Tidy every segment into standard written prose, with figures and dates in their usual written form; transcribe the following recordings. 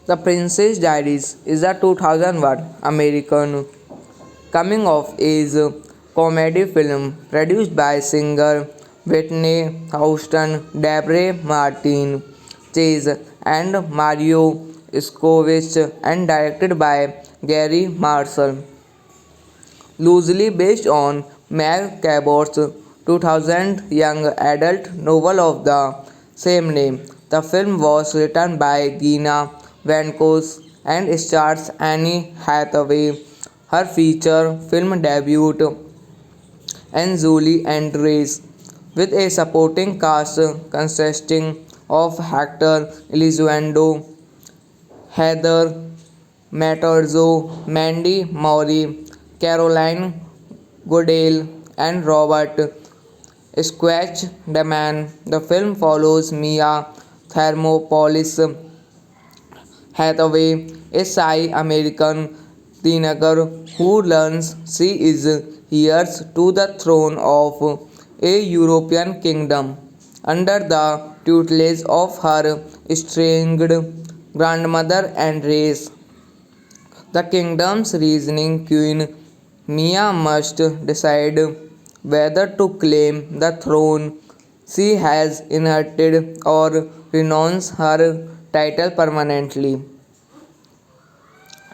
The Princess Diaries is a 2001 American coming of age comedy film produced by singer Whitney Houston, Deborah Martin, Chase, and Mario Skovich, and directed by Gary Marshall. Loosely based on Meg Cabot's 2000 young adult novel of the same name. The film was written by Gina Vankos and stars Annie Hathaway. Her feature film debut and Julie Andrews, with a supporting cast consisting of Hector Elizondo, Heather Matterzo, Mandy Maury, Caroline Goodale, and Robert Squatch Daman. The film follows Mia Thermopolis Hathaway, a shy American teenager who learns she is heirs to the throne of a European kingdom under the tutelage of her estranged grandmother and race. The kingdom's reasoning queen, Mia must decide whether to claim the throne she has inherited or renounce her title permanently.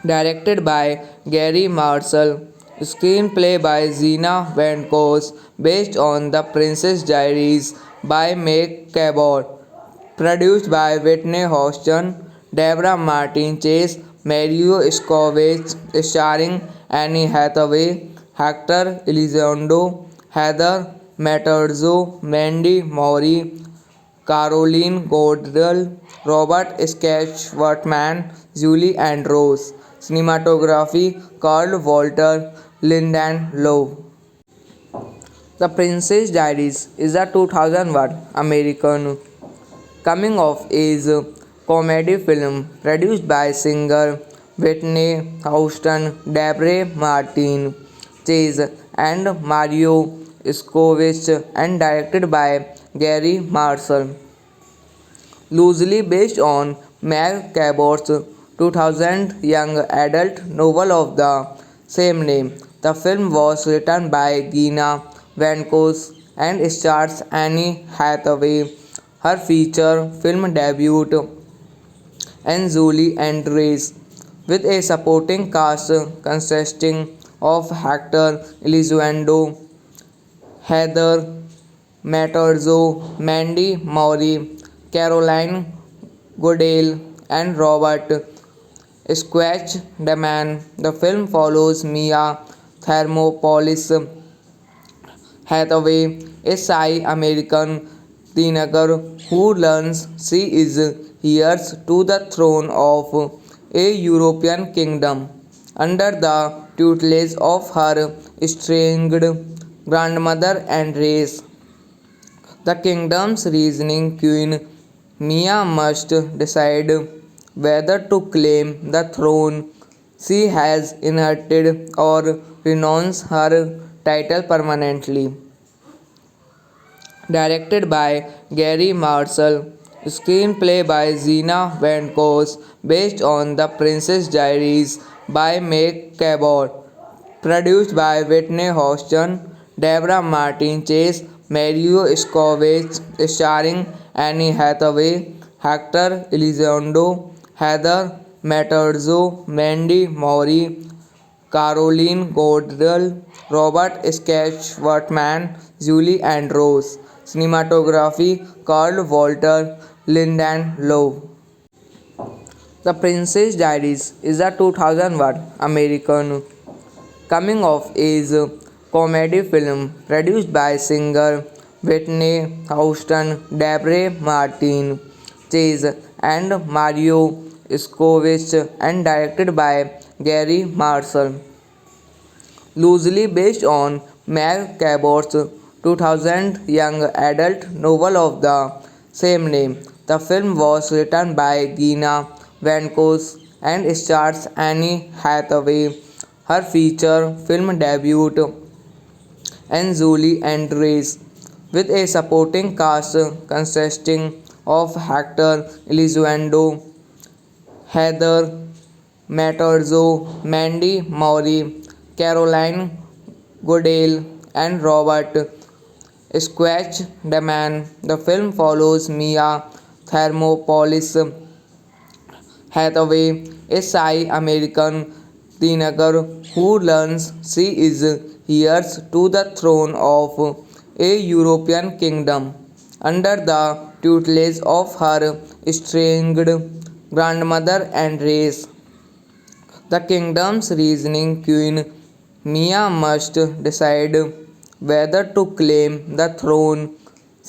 Directed by Gary Marshall, screenplay by Zena Van Voss, based on The Princess Diaries by Meg Cabot, produced by Whitney Houston, Deborah Martin Chase, Mario Scovich, starring Annie Hathaway, Hector Elizondo, Heather Matterzo, Mandy Maury, Caroline Goodell, Robert Sketchworthman, Julie Andrews. Cinematography Carl Walter Lindenlow. The Princess Diaries is a 2001 American coming of age comedy film produced by singer Whitney Houston, Deborah Martin, Chase, and Mario Skovich, and directed by Gary Marshall. Loosely based on Meg Cabot's 2000 young adult novel of the same name. The film was written by Gina Vankos and stars Annie Hathaway. Her feature film debut and Julie Andrews, with a supporting cast consisting of Hector Elizondo, Heather Matterzo, Mandy Maury, Caroline Goodale, and Robert Squatch Daman. The film follows Mia Thermopolis Hathaway, a Thai American teenager who learns she is heirs to the throne of a European kingdom under the tutelage of her estranged grandmother and race. The kingdom's reasoning queen, Mia must decide whether to claim the throne she has inherited or renounce her title permanently. Directed by Gary Marshall, screenplay by Zena Van Voss, based on The Princess Diaries by Meg Cabot, produced by Whitney Houston, Deborah Martin Chase, Mario Scovich, starring Annie Hathaway, Hector Elizondo, Heather Matterzo, Mandy Maury, Caroline Goodell, Robert Sketchworthman, Julie Andrews. Cinematography Carl Walter Lindenlow. The Princess Diaries is a 2001 American coming of age comedy film produced by singer Whitney Houston, Deborah Martin Chase, and Mario Scovich, and directed by Gary Marshall. Loosely based on Meg Cabot's 2000 young adult novel of the same name. The film was written by Gina Vankos and stars Annie Hathaway, her feature film debut, and Julie Andrews, with a supporting cast consisting of Hector Elizondo, Heather Matterzo, Mandy Maury, Caroline Goodale, and Robert Squatch Daman. The film follows Mia Thermopolis Hathaway, a Thai American teenager who learns she is heirs to the throne of a European kingdom under the tutelage of her estranged grandmother and race. The kingdom's reasoning queen, Mia must decide whether to claim the throne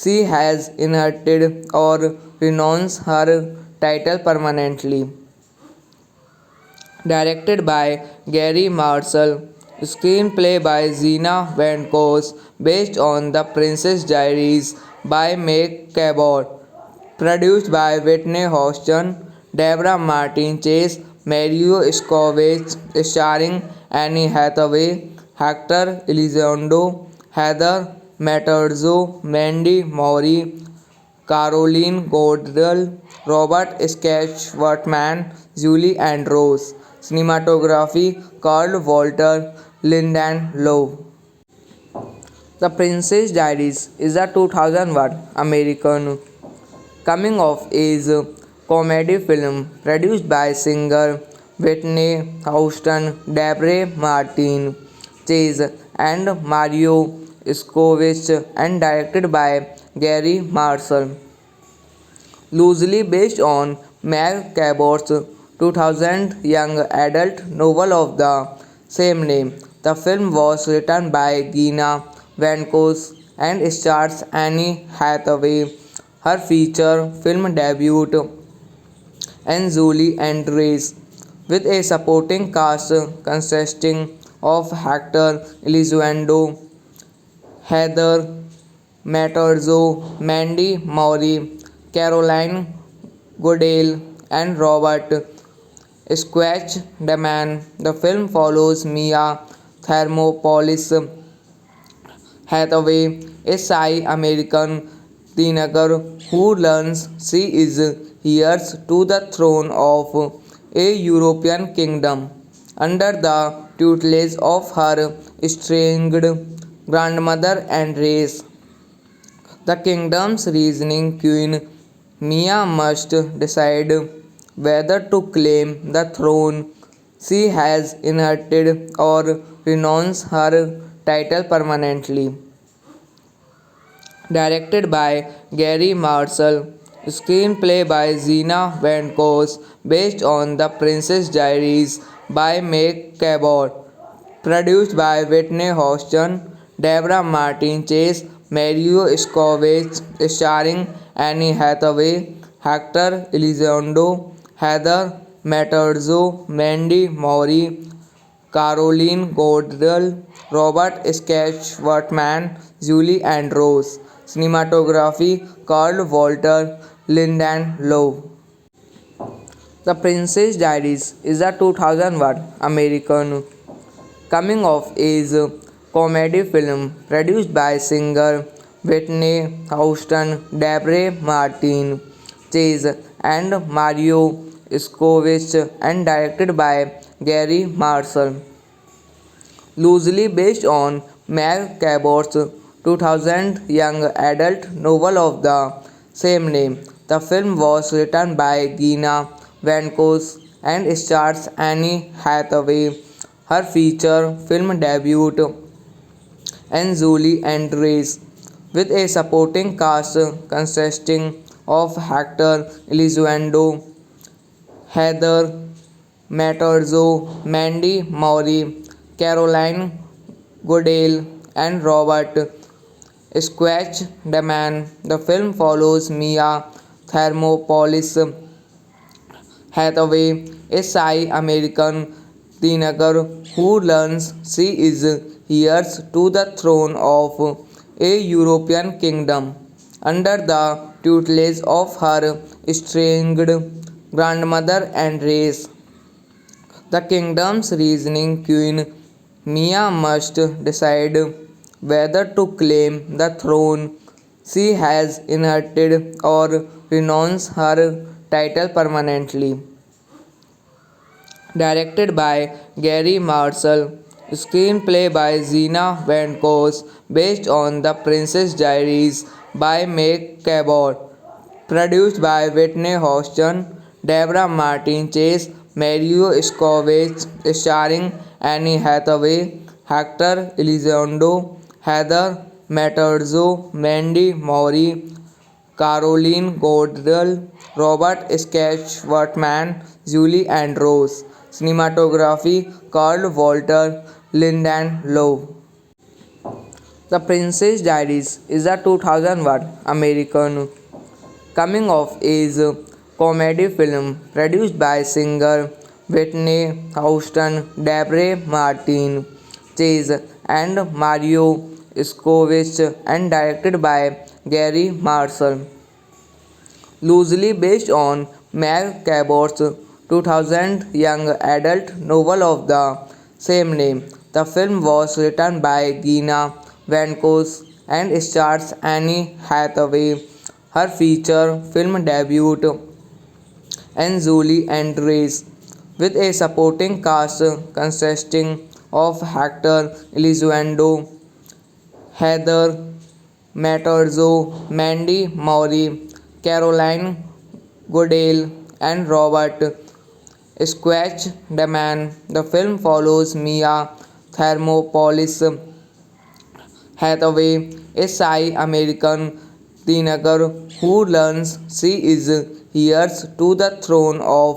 she has inherited or renounce her title permanently. Directed by Gary Marshall, screenplay by Zena Van Voss, based on The Princess Diaries by Meg Cabot, produced by Whitney Houston, Deborah Martin Chase, Mario Scovich, starring Annie Hathaway, Hector Elizondo, Heather Matterzo, Mandy Maury, Caroline Goodell, Robert Sketchworthman, Julie Andrews. Cinematography Carl Walter Lindenlow. The Princess Diaries is a 2001 American coming of age comedy film produced by singer Whitney Houston, Deborah Martin Chase, and Mario Scovich, and directed by Gary Marshall. Loosely based on Meg Cabot's 2000 young adult novel of the same name. The film was written by Gina Vankos and stars Annie Hathaway, her feature film debut, and Julie Andrews, with a supporting cast consisting of Hector Elizondo, Heather Matterzo, Mandy Maury, Caroline Goodale, and Robert Squatch Daman. The film follows Mia Thermopolis Hathaway, a Thai American teenager who learns she is heirs to the throne of a European kingdom under the tutelage of her estranged grandmother and race. The kingdom's reasoning queen, Mia must decide whether to claim the throne She has inherited or renounced her title permanently. Directed by Gary Marshall, screenplay by Zena Van Voss, based on The Princess Diaries by Meg Cabot, produced by Whitney Houston, Deborah Martin Chase, Mario Scovich, starring Annie Hathaway, Hector Elizondo, Heather Matterzo, Mandy Moore, Caroline Goodell, Robert Sketchworthman, Julie Andrews. Cinematography Carl Walter Lindenlow. The Princess Diaries is a 2001 American coming of age comedy film produced by singer Whitney Houston, Deborah Martin Chase, and Mario Scovich, and directed by Gary Marshall. Loosely based on Meg Cabot's 2000 young adult novel of the same name. The film was written by Gina Vankos and stars Annie Hathaway, her feature film debut, and Julie Andrews, with a supporting cast consisting of Hector Elizondo, Heather Matterzo, Mandy Moore, Caroline Goodale, and Robert Sketchworthman. The film follows Mia Thermopolis Hathaway, a shy American teenager who learns she is heirs to the throne of a European kingdom under the tutelage of her estranged grandmother and race. The kingdom's reasoning queen, Mia must decide whether to claim the throne she has inherited or renounce her title permanently. Directed by Gary Marshall, screenplay by Zena Van Voss, based on The Princess Diaries by Meg Cabot, produced by Whitney Houston, Deborah Martin Chase, Mario Scovich, starring Annie Hathaway, Hector Elizondo, Heather Matterzo, Mandy Moore, Caroline Goodell, Robert Sketchworthman, Julie Andrews. Cinematography Carl Walter Lindenlow. The Princess Diaries is a 2001 American coming of age comedy film produced by singer Whitney Houston, Deborah Martin Chase, and Mario Scovich, and directed by Gary Marshall. Loosely based on Meg Cabot's 2000 young adult novel of the same name. The film was written by Gina Vankos and stars Annie Hathaway, her feature film debut, and Julie Andrews, with a supporting cast consisting of Hector Elizondo, Heather Matterzo, Mandy Moore, Caroline Goodale, and Robert Sketchworthman. The film follows Mia Thermopolis Hathaway, a shy American teenager who learns she is heirs to the throne of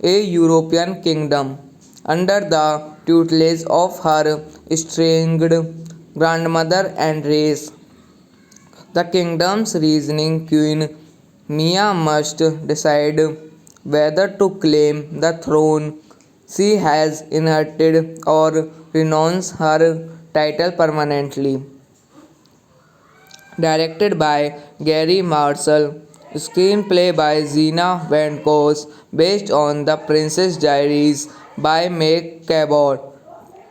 a European kingdom under the tutelage of her estranged grandmother and race. The kingdom's reasoning queen, Mia must decide whether to claim the throne she has inherited or renounce her title permanently. Directed by Gary Marshall, screenplay by Zena Van Voss, based on The Princess Diaries by Meg Cabot,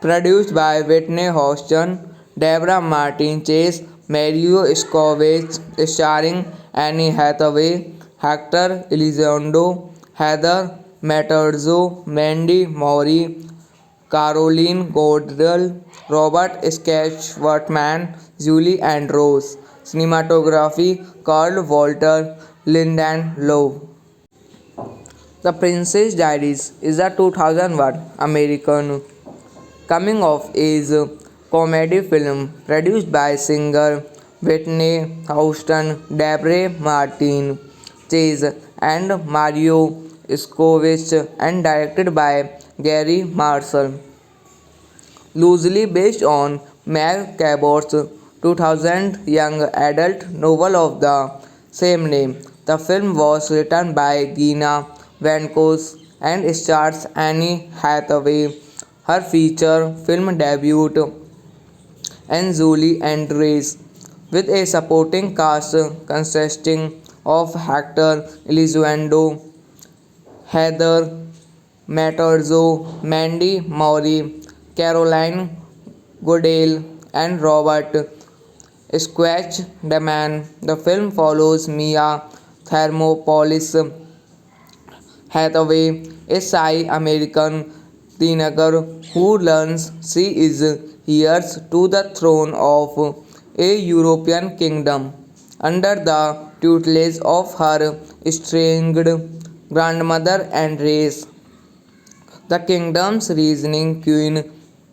produced by Whitney Houston, Deborah Martin Chase, Mario Scovich, starring Annie Hathaway, Hector Elizondo, Heather Matterzo, Mandy Moore, Caroline Goodell, Robert Sketchworthman, Julie Andrews. Cinematography Carl Walter Lindenlow. The Princess Diaries is a 2001 American coming of age comedy film produced by singer Whitney Houston, Deborah Martin, Chase, and Mario Scovich, and directed by Gary Marshall. Loosely based on Meg Cabot's 2000 young adult novel of the same name. The film was written by Gina Vankos and stars Annie Hathaway. Her feature film debut and Julie Andrews, with a supporting cast consisting of Hector Elizondo, Heather Matterzo, Mandy Maury, Caroline Goodale, and Robert Squatch Daman. The film follows Mia Thermopolis Hathaway, a shy American teenager who learns she is heirs to the throne of a European kingdom under the tutelage of her estranged grandmother and race. The kingdom's reasoning queen,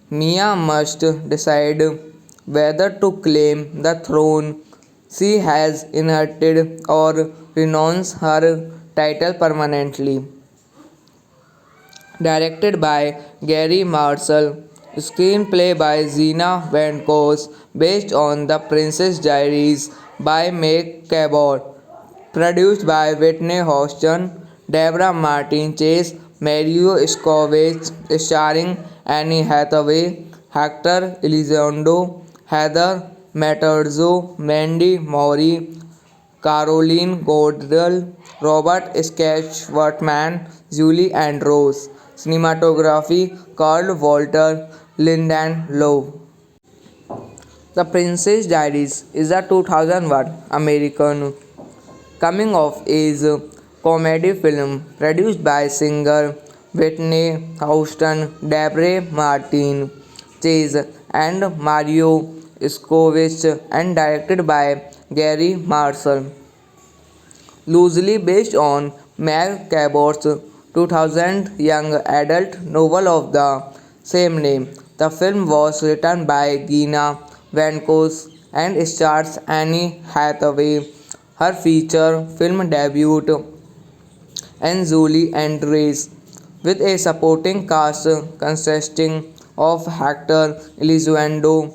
Mia must decide whether to claim the throne she has inherited or renounce her title permanently. Directed by Gary Marshall, screenplay by Zena Van Voss, based on The Princess Diaries by Meg Cabot, produced by Whitney Houston, Deborah Martin Chase, Mario Scovich, starring Annie Hathaway, Hector Elizondo, Heather Matterzo, Mandy Maury, Caroline Goodell, Robert Sketchworthman, Julie Andrews. Cinematography Carl Walter Lindenlow. The Princess Diaries is a 2001 American coming of age comedy film produced by singer Whitney Houston, Deborah Martin, Chase, and Mario Scovich, and directed by Gary Marshall. Loosely based on Meg Cabot's 2000 young adult novel of the same name. The film was written by Gina Vankos and stars Annie Hathaway. Her feature film debut and Julie Andrews, with a supporting cast consisting of Hector Elizondo,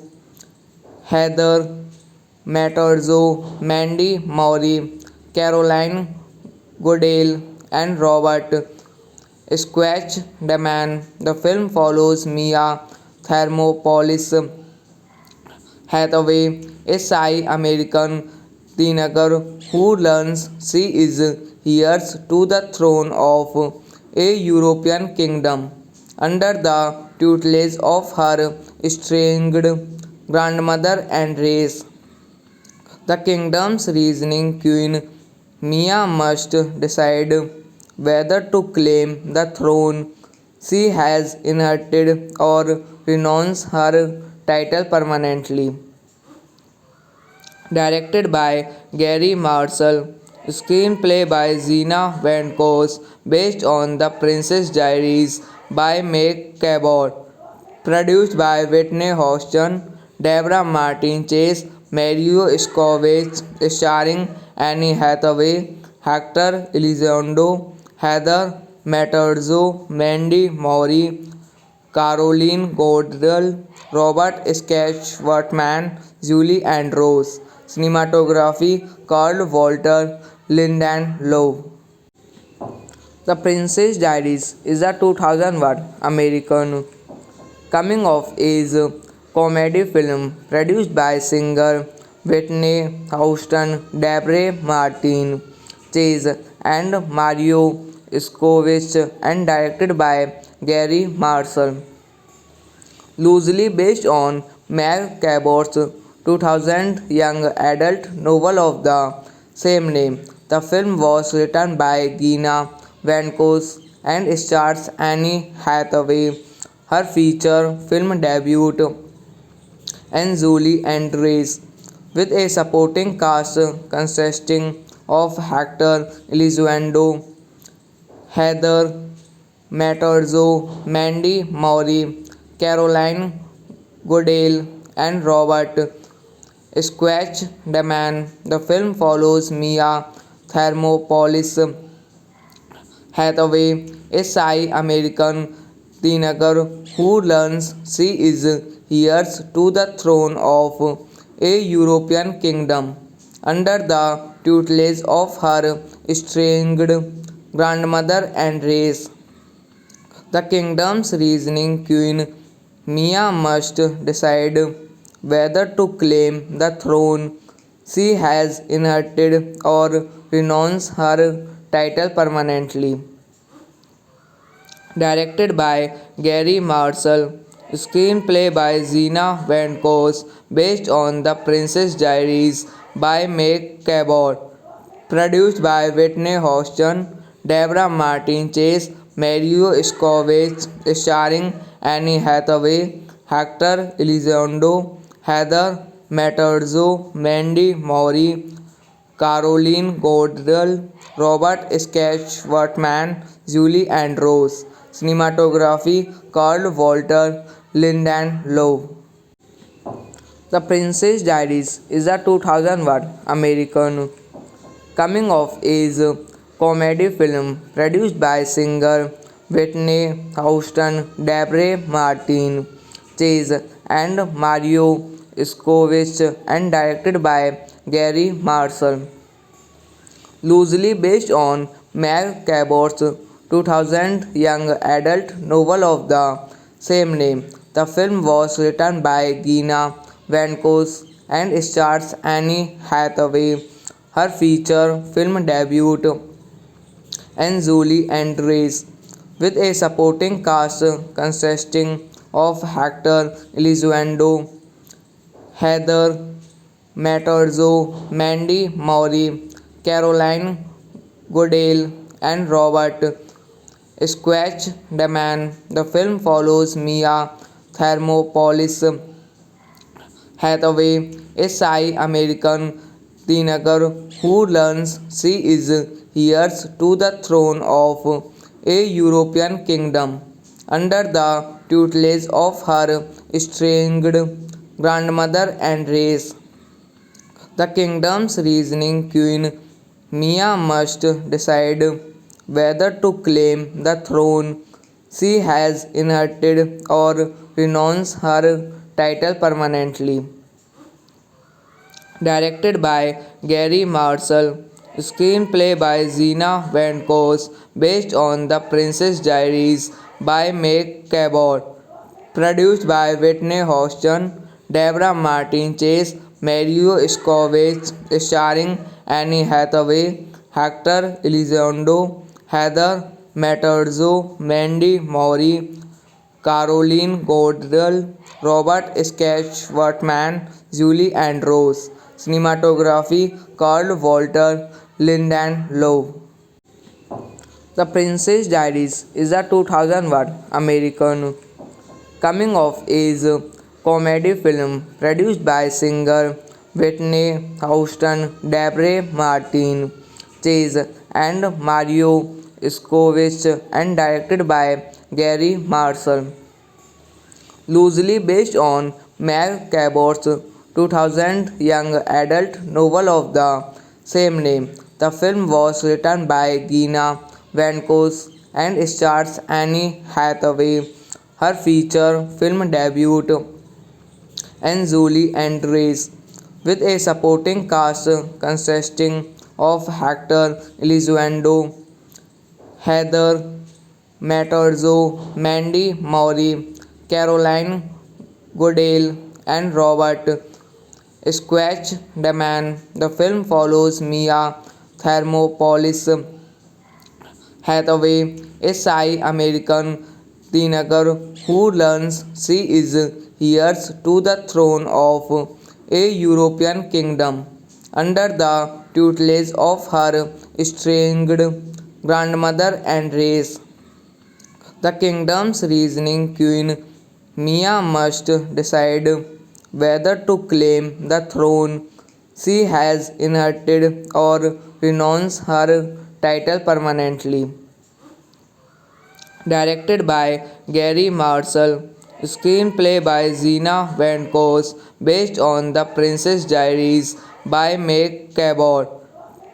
Heather Matterzo, Mandy Maury, Caroline Goodale, and Robert Squatch Daman. The film follows Mia Thermopolis Hathaway, a shy American teenager who learns she is heirs to the throne of a European kingdom under the tutelage of her estranged grandmother and race. The kingdom's reasoning queen, Mia must decide whether to claim the throne she has inherited or renounce her title permanently. Directed by Gary Marshall, screenplay by Zena Van Voss, based on The Princess Diaries by Meg Cabot, produced by Whitney Houston, Deborah Martin Chase, Mario Scovich, starring Annie Hathaway, Hector Elizondo, Heather Matterzo, Mandy Maury, Caroline Goodell, Robert Sketchworthman, Julie Andrews. Cinematography Carl Walter Lindenlow. The Princess Diaries is a 2001 American coming of age comedy film produced by singer Whitney Houston, Deborah Martin, Chase, and Mario Scovich, and directed by Gary Marshall. Loosely based on Meg Cabot's 2000 young adult novel of the same name. The film was written by Gina Vankos and stars Annie Hathaway. Her feature film debut and Julie Andrews, with a supporting cast consisting of Hector Elizondo, Heather Matterzo, Mandy Maury, Caroline Goodale, and Robert Squatch Daman. The film follows Mia Thermopolis Hathaway, a shy American teenager who learns she is heirs to the throne of a European kingdom under the tutelage of her estranged grandmother and race. The kingdom's reasoning queen, Mia must decide whether to claim the throne she has inherited or renounce her title permanently. Directed by Gary Marshall, screenplay by Zena Van Voss, based on The Princess Diaries by Meg Cabot, produced by Whitney Houston, Deborah Martin Chase, Mario Scovich, starring Annie Hathaway, Hector Elizondo, Heather Matterzo, Mandy Maury, Caroline Goodell, Robert Sketchworthman, Julie Andrews. Cinematography Carl Walter Lindenlow. The Princess Diaries is a 2001 American coming of age comedy film produced by singer Whitney Houston, Deborah Martin Chase, and Mario Scovich, and directed by Gary Marshall. Loosely based on Meg Cabot's 2000 young adult novel of the same name. The film was written by Gina Van Voss and stars Annie Hathaway, her feature film debut, and Julie Andrews, with a supporting cast consisting of Hector Elizondo, Heather Matterzo, Mandy Maury, Caroline Goodale, and Robert Squatch Daman. The film follows Mia Thermopolis Hathaway, a shy American teenager who learns she is heirs to the throne of a European kingdom under the tutelage of her estranged grandmother and race. The kingdom's reasoning queen, Mia must decide whether to claim the throne she has inherited or renounce her title permanently. Directed by Gary Marshall, screenplay by Zena Van Voss, based on The Princess Diaries by Meg Cabot, produced by Whitney Houston, Deborah Martin Chase, Mario Scovich, starring Annie Hathaway, Hector Elizondo, Heather Matterzo, Mandy Maury, Caroline Goodell, Robert Sketchworthman, Julie Andrews. Cinematography Carl Walter Lindenlow. The Princess Diaries is a 2001 American coming of age comedy film produced by singer Whitney Houston, Deborah Martin Chase, and Mario Scovich, and directed by Gary Marshall. Loosely based on Meg Cabot's 2000 young adult novel of the same name. The film was written by Gina Van Voss and stars Annie Hathaway, her feature film debut, and Julie Andrews, with a supporting cast consisting of Hector Elizondo, Heather Matterzo, Mandy Maury, Caroline Goodale, and Robert Squatch Daman. The film follows Mia Thermopolis Hathaway, a shy American teenager who learns she is heirs to the throne of a European kingdom under the tutelage of her estranged grandmother and race. The kingdom's reasoning queen, Mia must decide whether to claim the throne she has inherited or renounce her title permanently. directed by Gary Marshall, screenplay by Zena Van Voss, based on The Princess Diaries by Meg Cabot,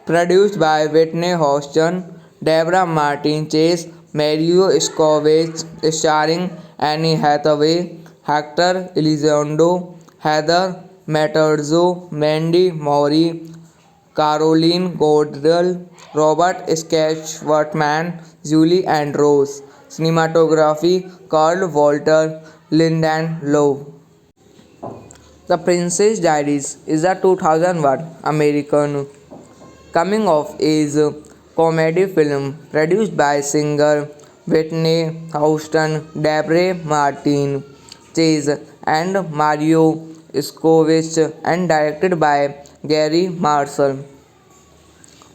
produced by Whitney Houston, Deborah Martin Chase, Mario Scovich, starring Annie Hathaway, Hector Elizondo, Heather Matterzo, Mandy Moore, Caroline Goodell, Robert Sketchworthman, Julie Andrews. Cinematography Carl Walter Linden Lowe. The Princess Diaries is a 2001 American coming of age comedy film produced by singer Whitney Houston, Deborah Martin Chase, and Mario Scovich, and directed by Gary Marshall.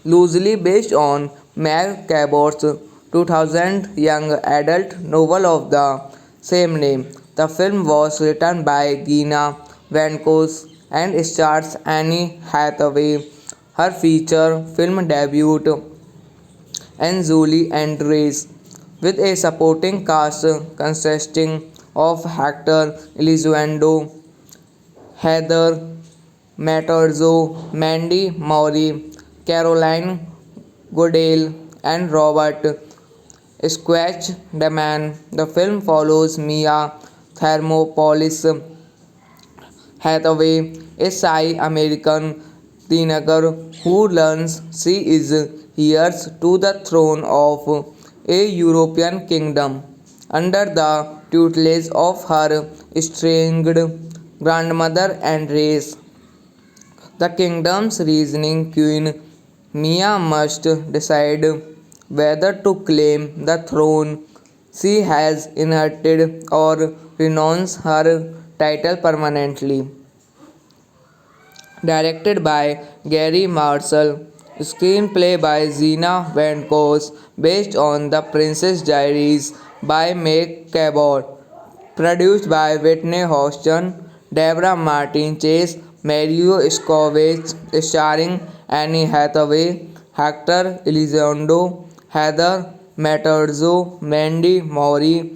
Loosely based on Meg Cabot's 2000 young adult novel of the same name. The film was written by Gina Van Voss and stars Annie Hathaway, her feature film debut, and Julie Andrews, with a supporting cast consisting of Hector Elizondo, Heather Matterzo, Mandy Moore, Caroline Goodale, and Robert Squatch Daman. The film follows Mia Thermopolis Hathaway, a shy American teenager who learns she is heirs to the throne of a European kingdom under the tutelage of her estranged grandmother and race. The kingdom's reasoning queen, Mia must decide whether to claim the throne she has inherited or renounce her title permanently. Directed by Gary Marshall, screenplay by Zena Van Voss, based on The Princess Diaries by Meg Cabot, produced by Whitney Houston, Deborah Martin Chase, Mario Scovich, starring Annie Hathaway, Hector Elizondo, Heather Matterzo, Mandy Moore,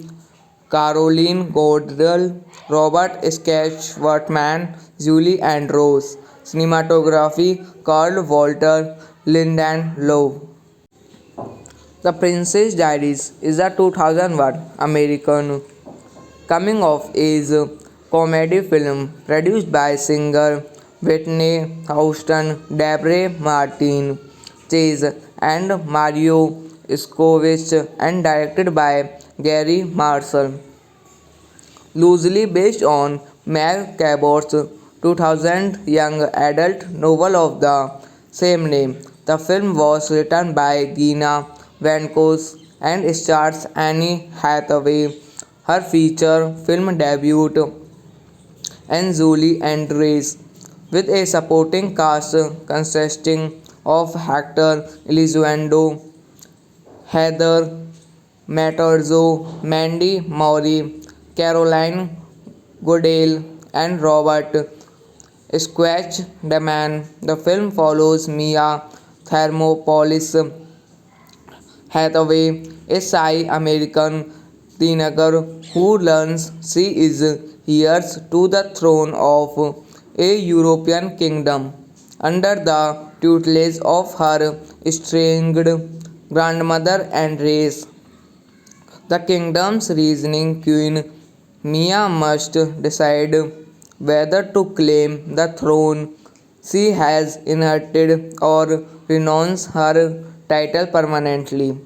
Caroline Goodell, Robert Sketchworthman, Julie Andrews. Cinematography Carl Walter Linden Lowe. The Princess Diaries is a 2001 American coming of age comedy film produced by singer Whitney Houston, Deborah Martin Chase, and Mario Scovich, and directed by Gary Marshall. Loosely based on Meg Cabot's 2000 young adult novel of the same name. The film was written by Gina Van Voss and stars Annie Hathaway, her feature film debut, and Julie Andrews, with a supporting cast consisting of Hector Elizondo, Heather Matterzo, Mandy Moore, Caroline Goodale, and Robert Squatch Daman. The film follows Mia Thermopolis Hathaway, a shy American teenager who learns she is heirs to the throne of a European kingdom under the tutelage of her estranged grandmother and race. The kingdom's reasoning queen, Mia must decide whether to claim the throne she has inherited or renounce her title permanently.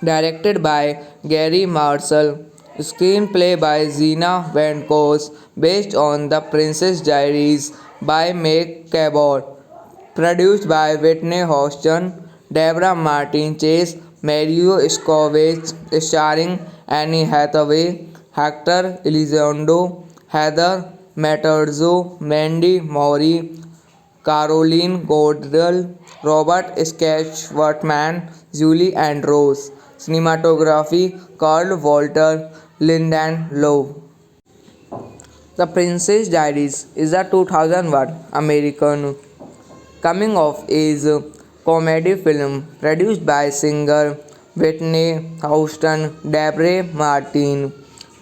Directed by Gary Marshall, screenplay by Zena Van Voss, based on The Princess Diaries by Meg Cabot, produced by Whitney Houston, Deborah Martin Chase, Mario Scovich, starring Annie Hathaway, Hector Elizondo, Heather Matterzo, Mandy Moore, Caroline Goodell, Robert Sketchworthman, Julie Andrews. Cinematography Carl Walter Linden Lowe. The Princess Diaries is a 2001 American coming of age comedy film produced by singer Whitney Houston, Debra Martin,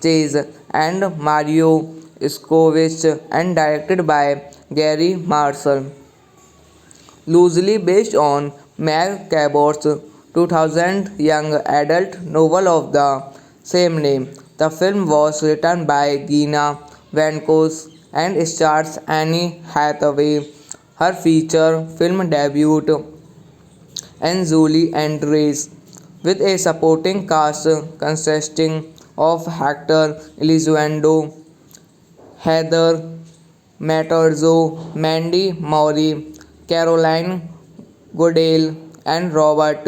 Chase, and Mario Skovich, and directed by Gary Marshall. Loosely based on Meg Cabot's 2000 young adult novel of the same name. The film was written by Gina Vankos and stars Annie Hathaway. Her feature film debut and Julie Andrews, with a supporting cast consisting of Hector Elizondo, Heather Matterzo, Mandy Maury, Caroline Goodale, and Robert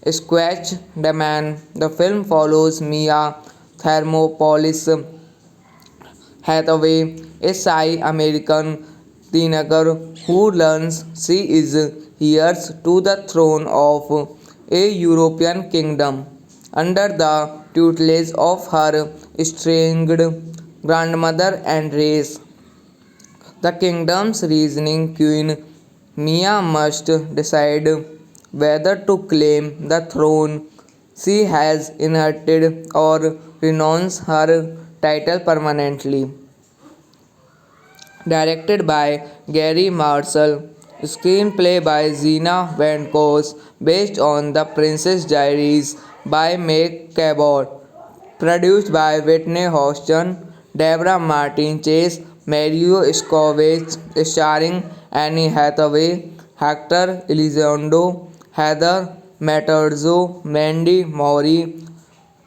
Squatch Daman. The film follows Mia Thermopolis Hathaway, a shy American teenager who learns she is heirs to the throne of a European kingdom under the tutelage of her estranged grandmother and race. The kingdom's reasoning queen, Mia must decide whether to claim the throne she has inherited or renounce her title permanently. Directed by Gary Marshall, screenplay by Zena Van Kos, based on The Princess Diaries by Meg Cabot, produced by Whitney Houston, Deborah Martin Chase, Mario Scovich, starring Annie Hathaway, Hector Elizondo, Heather Matterzo, Mandy Maury,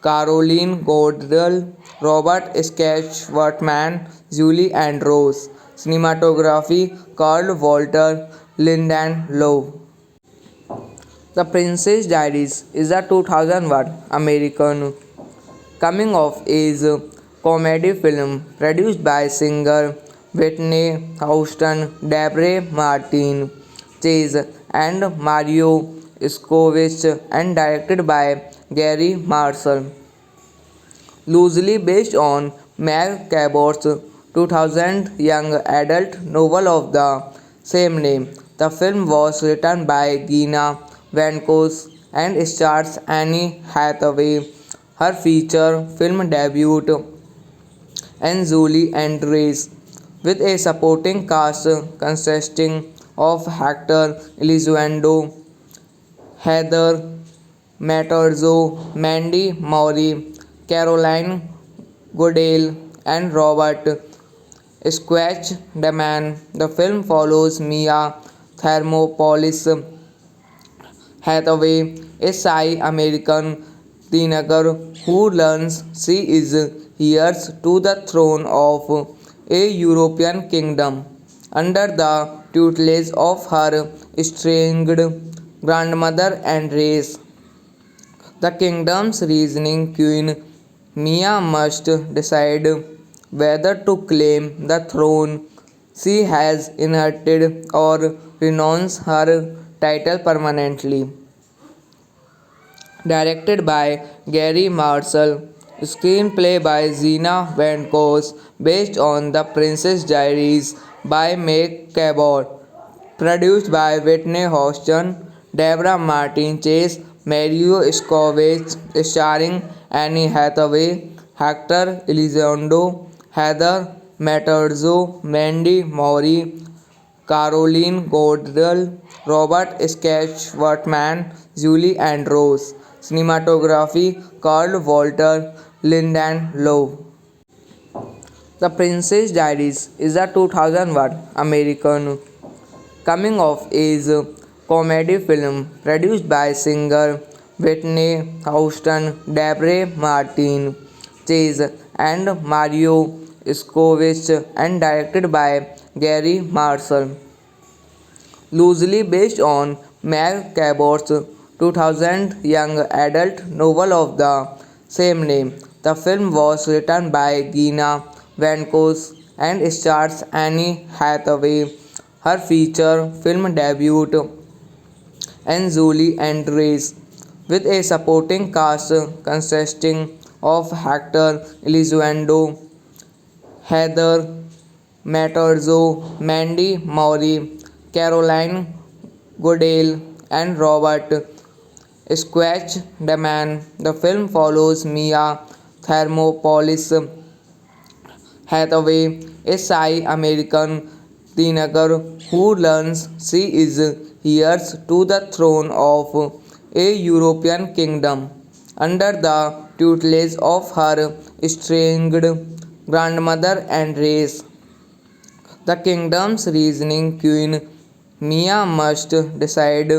Caroline Goodell, Robert Sketchworthman, Julie Andrews. Cinematography Carl Walter Lindenlow. The Princess Diaries is a 2001 American coming of age comedy film produced by singer Whitney Houston, Debra Martin Chase, and Mario Skovich, and directed by Gary Marshall. Loosely based on Meg Cabot's 2000 young adult novel of the same name. The film was written by Gina Vankos and stars Annie Hathaway. Her feature film debut and Julie Andrews, with a supporting cast consisting of Hector Elizondo, Heather Matterzo, Mandy Maury, Caroline Goodale, and Robert Squatch Daman. The film follows Mia Thermopolis Hathaway, a shy American teenager who learns she is heirs to the throne of a European kingdom under the tutelage of her estranged grandmother and race. The kingdom's reasoning queen, Mia must decide whether to claim the throne she has inherited or renounce her title permanently. Directed by Gary Marshall, screenplay by Zena Van Kos, based on The Princess Diaries by Meg Cabot, produced by Whitney Houston, Deborah Martin Chase, Mario Scovich, starring Annie Hathaway, Hector Elizondo, Heather Matterzo, Mandy Maury, Caroline Goodell, Robert Sketchworthman, Julie Andrews. Cinematography Carl Walter Lindenlow. The Princess Diaries is a 2001 American coming of age comedy film produced by singer Whitney Houston, Debra Martin Chase, and Mario Skovich, and directed by Gary Marshall. Loosely based on Meg Cabot's 2000 young adult novel of the same name. The film was written by Gina Vankos and stars Annie Hathaway. Her feature film debut and Julie Andrews, with a supporting cast consisting of Hector Elizondo, Heather Matterzo, Mandy Maury, Caroline Goodale, and Robert Squatch the Man. The film follows Mia Thermopolis Hathaway, a shy American teenager who learns she is heirs to the throne of a European kingdom under the tutelage of her estranged grandmother and race. The kingdom's reasoning queen, Mia must decide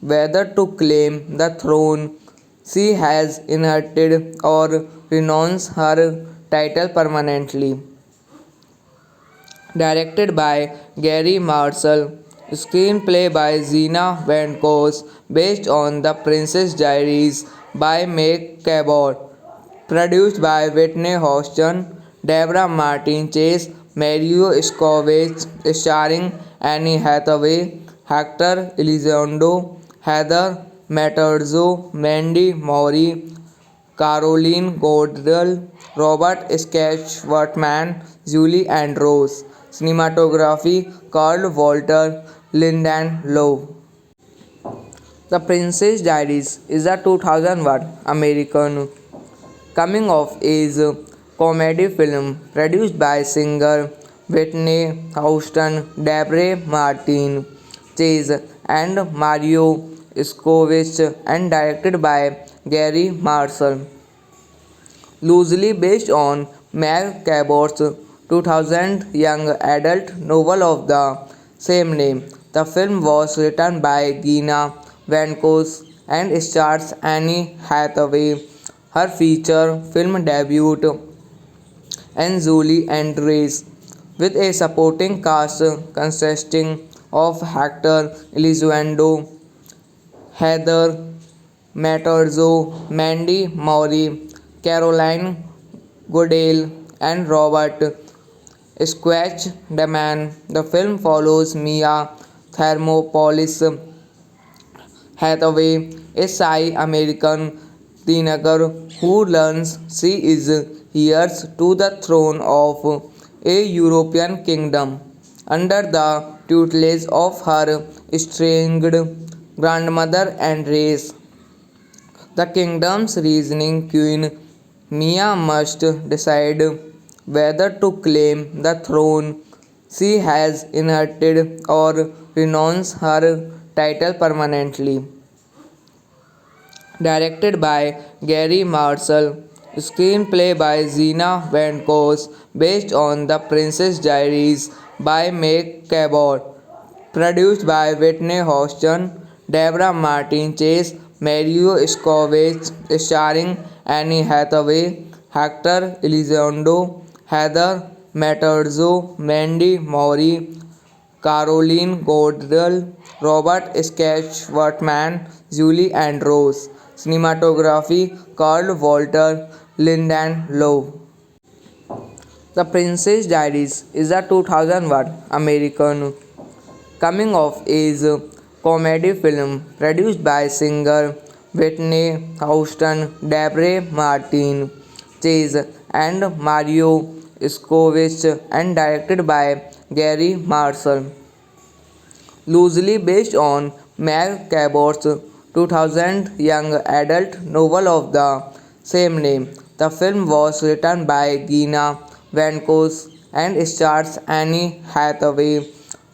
whether to claim the throne she has inherited or renounce her title permanently. Directed by Gary Marshall, screenplay by Zena Van Voss, based on The Princess Diaries by Meg Cabot, produced by Whitney Houston, Deborah Martin Chase, Mario Scovich, starring Annie Hathaway, Hector Elizondo, Heather Matterzo, Mandy Moore, Caroline Goodell, Robert Sketchworthman, Julie Andrews. Cinematography Carl Walter Lindenlow. The Princess Diaries is a 2001 American coming of age comedy film produced by singer Whitney Houston, Deborah Martin Chase, and Mario Scovich, and directed by Gary Marshall. Loosely based on Meg Cabot's 2000 young adult novel of the same name. The film was written by Gina Vankos and stars Annie Hathaway, her feature film debut, and Julie Andrews, with a supporting cast consisting of Hector Elizondo, Heather Matterzo, Mandy Moore, Caroline Goodale, and Robert Squatch the Man. The film follows Mia Thermopolis Hathaway, a shy American teenager who learns she is heirs to the throne of a European kingdom under the tutelage of her estranged grandmother and race. The kingdom's reasoning queen, Mia must decide whether to claim the throne she has inherited or renounce her title permanently. Directed by Gary Marshall, screenplay by Zena Van Voss, based on The Princess Diaries by Meg Cabot, produced by Whitney Houston, Deborah Martin Chase, Mario Scovich, starring Annie Hathaway, Hector Elizondo, Heather Matterzo, Mandy Moore, Caroline Goodell, Robert Sketchworthman, Julie Andrews. Cinematography Carl Walter Lindenlow. The Princess Diaries is a 2001 American coming of age comedy film produced by singer Whitney Houston, Deborah Martin Chase, and Mario Scovich, and directed by Gary Marshall. Loosely based on Meg Cabot's 2000 young adult novel of the same name. The film was written by Gina Vankos and stars Annie Hathaway,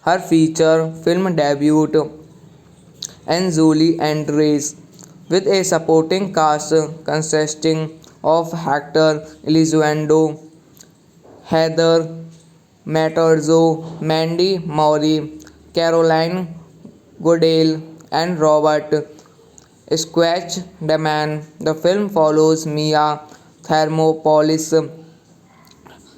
her feature film debut, and Julie Andrews, with a supporting cast consisting of Hector Elizondo, Heather Matterzo, Mandy Moore, Caroline Goodale, and Robert Squatch the Man. The film follows Mia Thermopolis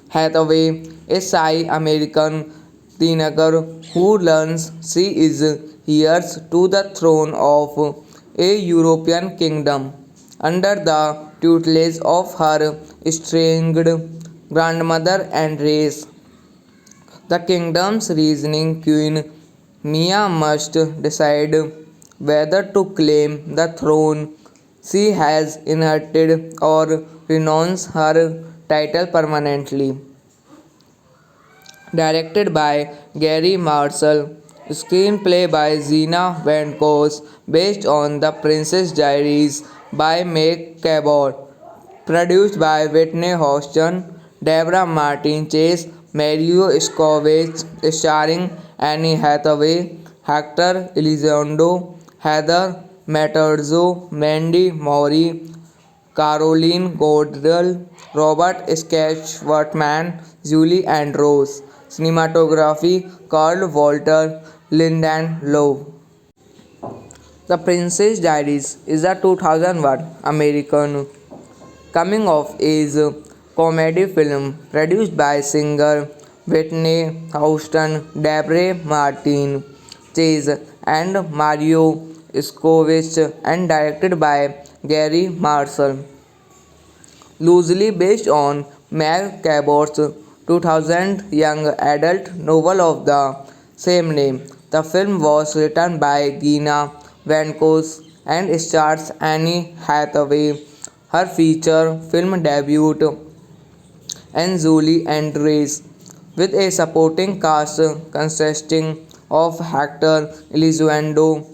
Hathaway, a shy American teenager who learns she is heirs to the throne of a European kingdom under the tutelage of her estranged grandmother and race. The kingdom's reasoning queen, Mia must decide whether to claim the throne she has inherited or renounce her title permanently. Directed by Gary Marshall, Screenplay by Zena Van Voss, based on The Princess Diaries by Meg Cabot. Produced by Whitney Houston, Deborah Martin Chase, Mario Scovich, starring Annie Hathaway, Hector Elizondo, Heather Matterzo, Mandy Moore, Caroline Goodell, Robert Sketchworthman, Julie Andrews. Cinematography Carl Walter Lindenlow. The Princess Diaries is a 2001 American coming of age comedy film produced by singer Whitney Houston, Deborah Martin Chase, and Mario Scovich, and directed by Gary Marshall. Loosely based on Meg Cabot's 2000 young adult novel of the same name. The film was written by Gina Vankos and stars Annie Hathaway, her feature film debut, and Julie Andrews, with a supporting cast consisting of Hector Elizondo,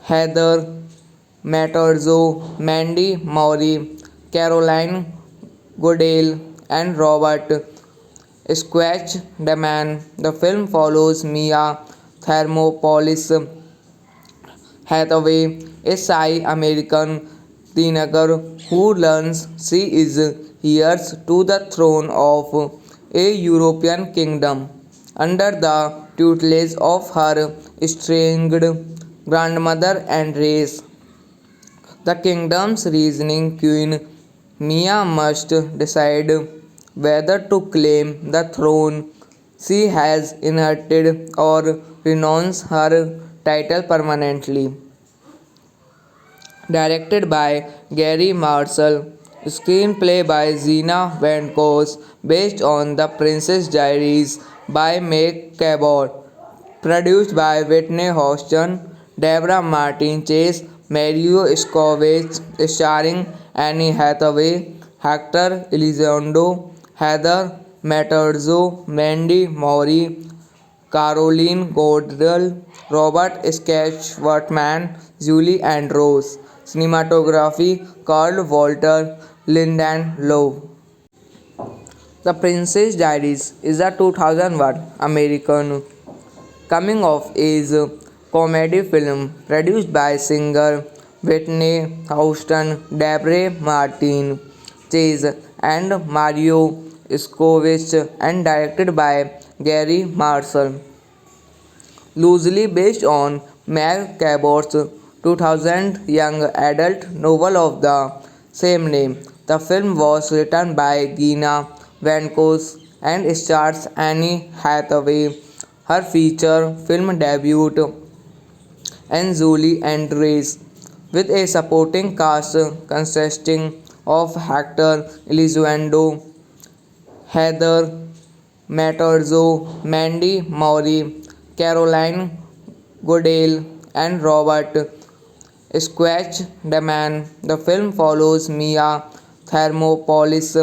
Heather Matterzo, Mandy Moore, Caroline Goodale, and Robert Sketchworthman. The film follows Mia Thermopolis Hathaway, a shy American teenager who learns she is heirs to the throne of a European kingdom under the tutelage of her estranged grandmother and race. The kingdom's reasoning queen, Mia must decide whether to claim the throne she has inherited or renounce her title permanently. Directed by Gary Marshall, screenplay by Zena Van Voss, based on The Princess Diaries by Meg Cabot, produced by Whitney Houston, Deborah Martin Chase, Mario Scovich, starring Annie Hathaway, Hector Elizondo, Heather Matterzo, Mandy Moore, Caroline Goodell, Robert Sketchworthman, Julie Andrews. Cinematography Carl Walter Lindenlow. The Princess Diaries is a 2001 American coming of age comedy film produced by singer Whitney Houston, Deborah Martin Chase, and Mario Scovich, and directed by Gary Marshall. Loosely based on Meg Cabot's 2000 young adult novel of the same name. The film was written by Gina Vankos and stars Annie Hathaway, her feature film debut, and Julie Andrews, with a supporting cast consisting of Hector Elizondo, Heather Matterzo, Mandy Moore, Caroline Goodale, and Robert Sketchworthman. The film follows Mia Thermopolis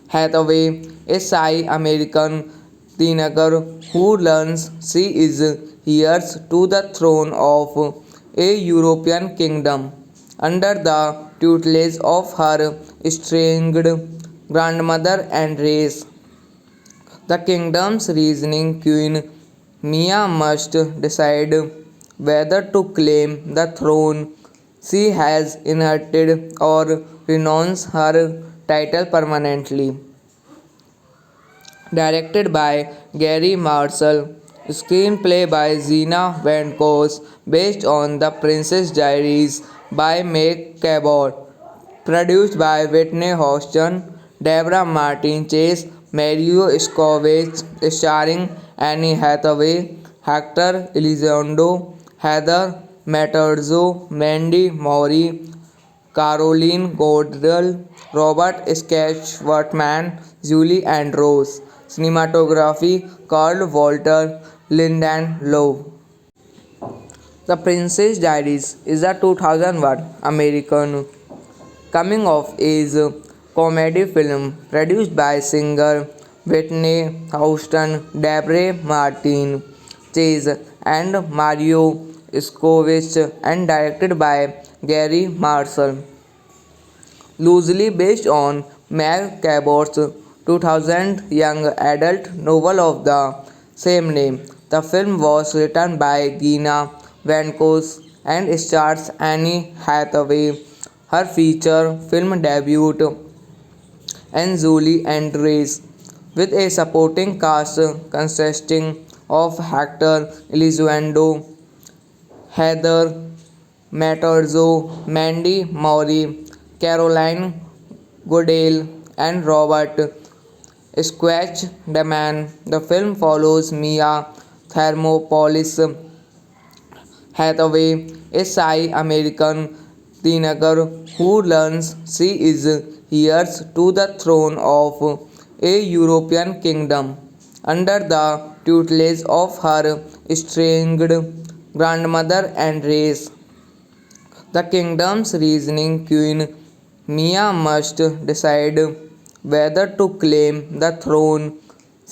Hathaway, a shy American teenager who learns she is heirs to the throne of a European kingdom under the tutelage of her estranged grandmother and race. The kingdom's reasoning queen, Mia must decide whether to claim the throne she has inherited or renounce her title permanently. Directed by Gary Marshall, screenplay by Zena Van Voss, based on The Princess Diaries by Meg Cabot, produced by Whitney Houston, Deborah Martin Chase, Mario Scovich, starring Annie Hathaway, Hector Elizondo, Heather Matterzo, Mandy Moore, Caroline Goodell, Robert Sketchworthman, Julie Andrews. Cinematography Carl Walter Lindenlow. The Princess Diaries is a 2001 American coming of age comedy film produced by singer Whitney Houston, Deborah Martin Chase and Mario Skovich and directed by Gary Marshall. Loosely based on Meg Cabot's 2000 young adult novel of the same name. The film was written by Gina Vankos and stars Annie Hathaway. Her feature film debut and Julie Andrews, with a supporting cast consisting of Hector Elizondo, Heather Matterzo, Mandy Maury, Caroline Goodale, and Robert Squatch Daman. The film follows Mia Thermopolis Hathaway, a shy American teenager who learns she is heirs to the throne of a European kingdom under the tutelage of her estranged grandmother and race. The kingdom's reasoning queen, Mia must decide whether to claim the throne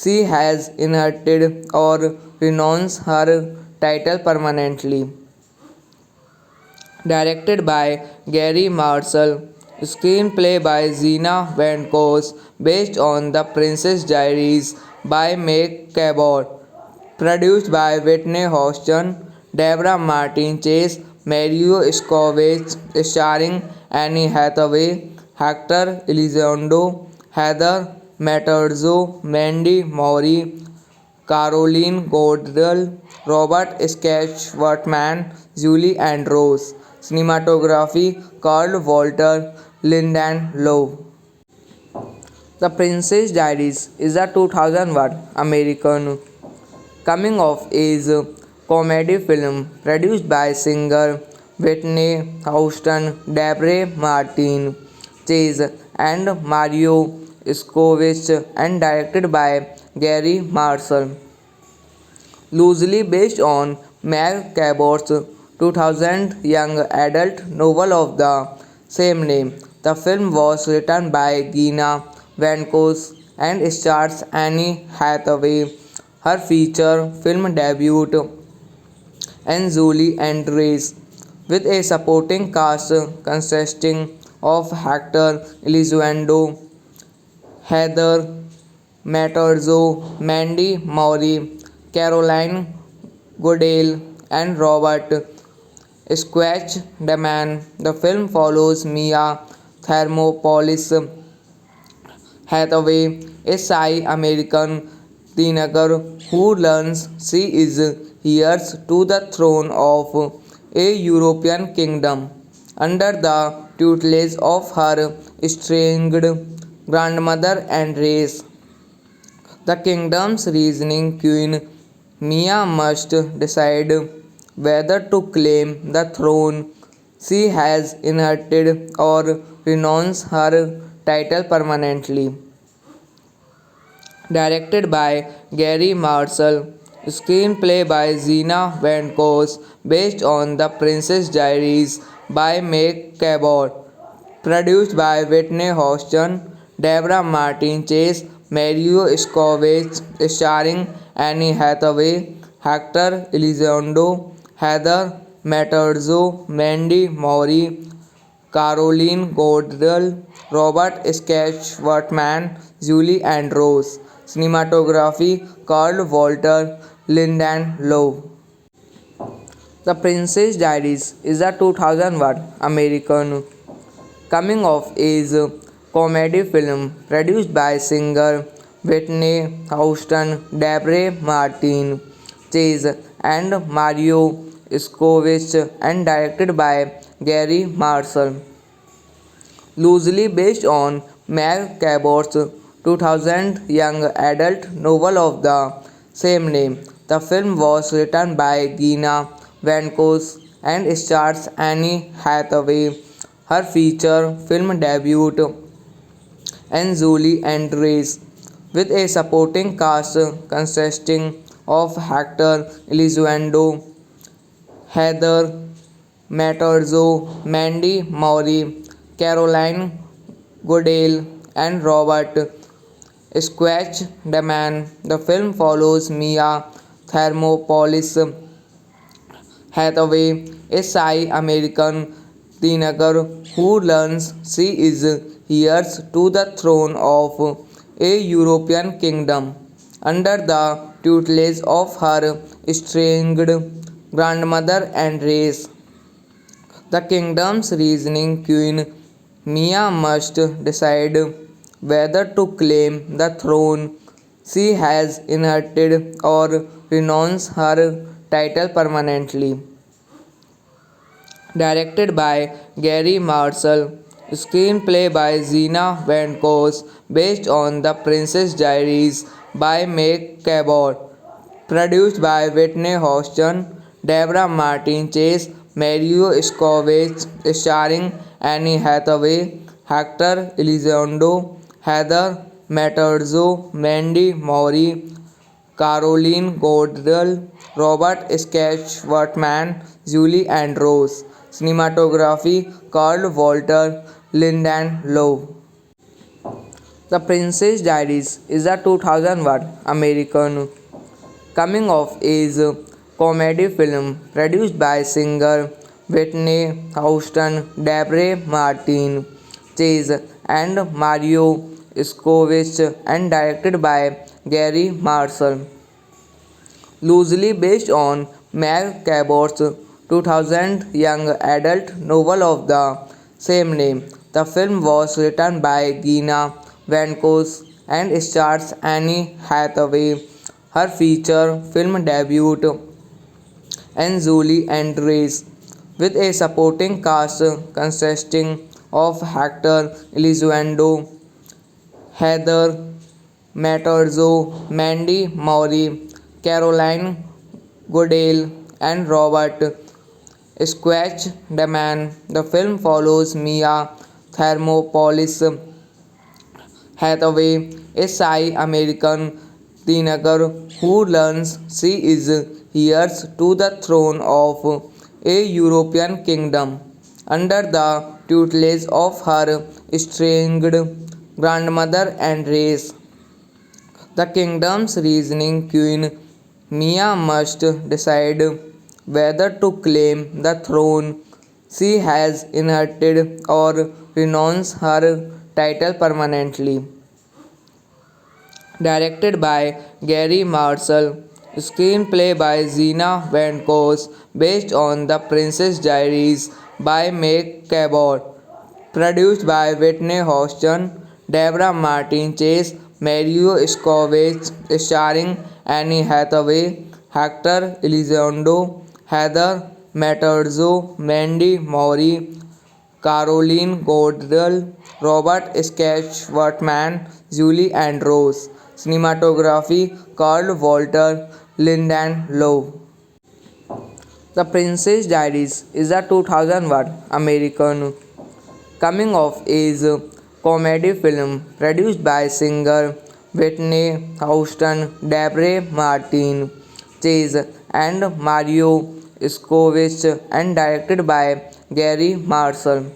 she has inherited or renounce her title permanently. Directed by Gary Marshall, screenplay by Zena Van Voss, based on The Princess Diaries by Meg Cabot, produced by Whitney Houston, Deborah Martin Chase, Mario Scovich, starring Annie Hathaway, Hector Elizondo, Heather Matterzo, Mandy Maury, Caroline Goodell, Robert Sketchworthman, Julie Andrews. Cinematography Carl Walter Lindenlow. The Princess Diaries is a 2001 American coming of age comedy film produced by singer Whitney Houston, Deborah Martin Chase, and Mario Scovich, and directed by Gary Marshall. Loosely based on Meg Cabot's 2000 young adult novel of the same name. The film was written by Gina Vankos and stars Annie Hathaway. Her feature film debut and Julie Andrews, with a supporting cast consisting of Hector Elizondo, Heather Matterzo, Mandy Maury, Caroline Goodale, and Robert Squatch Daman. The film follows Mia Thermopolis Hathaway, a shy American teenager who learns she is heirs to the throne of a European kingdom under the tutelage of her estranged grandmother and race. The kingdom's reasoning queen, Mia must decide whether to claim the throne she has inherited or renounce her title permanently. Directed by Gary Marshall, screenplay by Zena Van Voss, based on The Princess Diaries by Meg Cabot, produced by Whitney Houston, Deborah Martin Chase, Mario Scovich, starring Annie Hathaway, Hector Elizondo, Heather Matterzo, Mandy Maury, Caroline Goodell, Robert Sketchworthman, Julie Andrews. Cinematography Carl Walter Lindenlow. The Princess Diaries is a 2001 American coming of age comedy film produced by singer Whitney Houston, Deborah Martin Chase, and Mario Scovich, and directed by Gary Marshall. Loosely based on Meg Cabot's 2000 young adult novel of the same name. The film was written by Gina Vankos and stars Annie Hathaway. Her feature film debut and Julie Andrews, with a supporting cast consisting of Hector Elizondo, Heather Matterzo, Mandy Maury, Caroline Goodale, and Robert Squatch Daman. The film follows Mia Thermopolis Hathaway, a shy American teenager who learns she is heirs to the throne of a European kingdom under the tutelage of her estranged grandmother and race. The kingdom's reasoning queen, Mia must decide whether to claim the throne she has inherited or renounce her title permanently. Directed by Gary Marshall, screenplay by Zena Van Voss, based on The Princess Diaries by Meg Cabot, produced by Whitney Houston, Deborah Martin Chase, Mario Scovich, starring Annie Hathaway, Hector Elizondo, Heather Matterzo, Mandy Moore, Caroline Goodell, Robert Sketchworthman, Julie Andrews. Cinematography Carl Walter Linden Lowe. The Princess Diaries is a 2001 American coming of age comedy film produced by singer Whitney Houston, Deborah Martin Chase, and Mario Scovich, and directed by Gary Marshall. Loosely based on Meg Cabot's 2000 young adult novel of the same name. The film was written by Gina Van Voss and stars Annie Hathaway, her feature film debut, and Julie Andrews, with a supporting cast consisting of Hector Elizondo, Heather Matterzo, Mandy Moore, Caroline Goodale, and Robert Sketchworthman. The film follows Mia Thermopolis Hathaway, a shy American teenager who learns she is heirs to the throne of a European kingdom under the tutelage of her estranged grandmother and race. The kingdom's reasoning queen, Mia must decide whether to claim the throne she has inherited or renounce her title permanently. Directed by Gary Marshall, screenplay by Zena Van Voss, based on The Princess Diaries by Meg Cabot, produced by Whitney Houston, Deborah Martin Chase, Mario Scovich, starring Annie Hathaway, Hector Elizondo, Heather Matterzo, Mandy Moore, Caroline Goodell, Robert Sketchworthman, Julie Andrews. Cinematography Carl Walter Linden Lowe. The Princess Diaries is a 2001 American coming of age comedy film produced by singer Whitney Houston, Deborah Martin Chase, and Mario Scovich, and directed by Gary Marshall.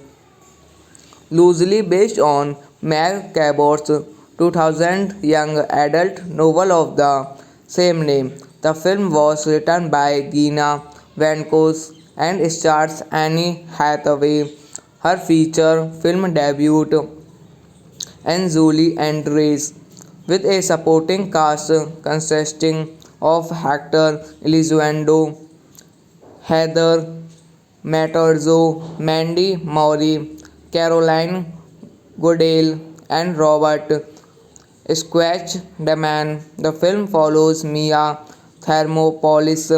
Loosely based on Meg Cabot's 2000 young adult novel of the same name. The film was written by Gina Van Voss and stars Annie Hathaway, her feature film debut, and Julie Andrews, with a supporting cast consisting of Hector Elizondo, Heather Matterzo, Mandy Moore, Caroline Goodale, and Robert Sketchworthman. The film follows Mia Thermopolis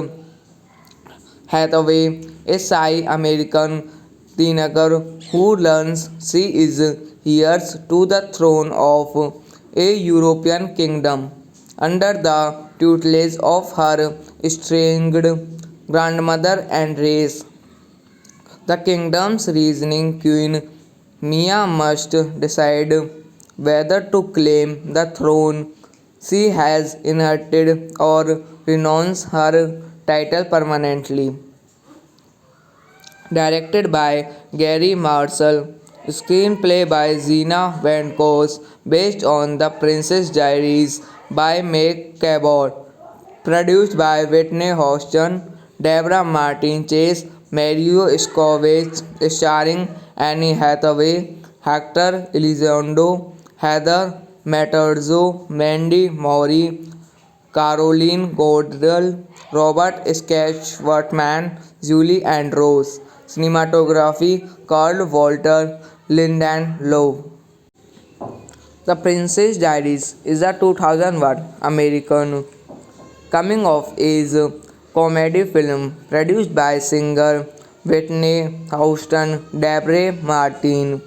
Hathaway, a shy American teenager who learns she is heirs to the throne of a European kingdom under the tutelage of her estranged grandmother and race. The kingdom's reasoning queen, Mia must decide whether to claim the throne she has inherited or renounce her title permanently. Directed by Gary Marshall, screenplay by Zena Van Voss, based on The Princess Diaries by Meg Cabot, produced by Whitney Houston, Deborah Martin Chase, Mario Scovich, starring Annie Hathaway, Hector Elizondo, Heather Matterzo, Mandy Maury, Caroline Goodell, Robert Sketchworthman, Julie Andrews. Cinematography Carl Walter Linden Lowe. The Princess Diaries is a 2001 American coming of age comedy film produced by singer Whitney Houston, Deborah Martin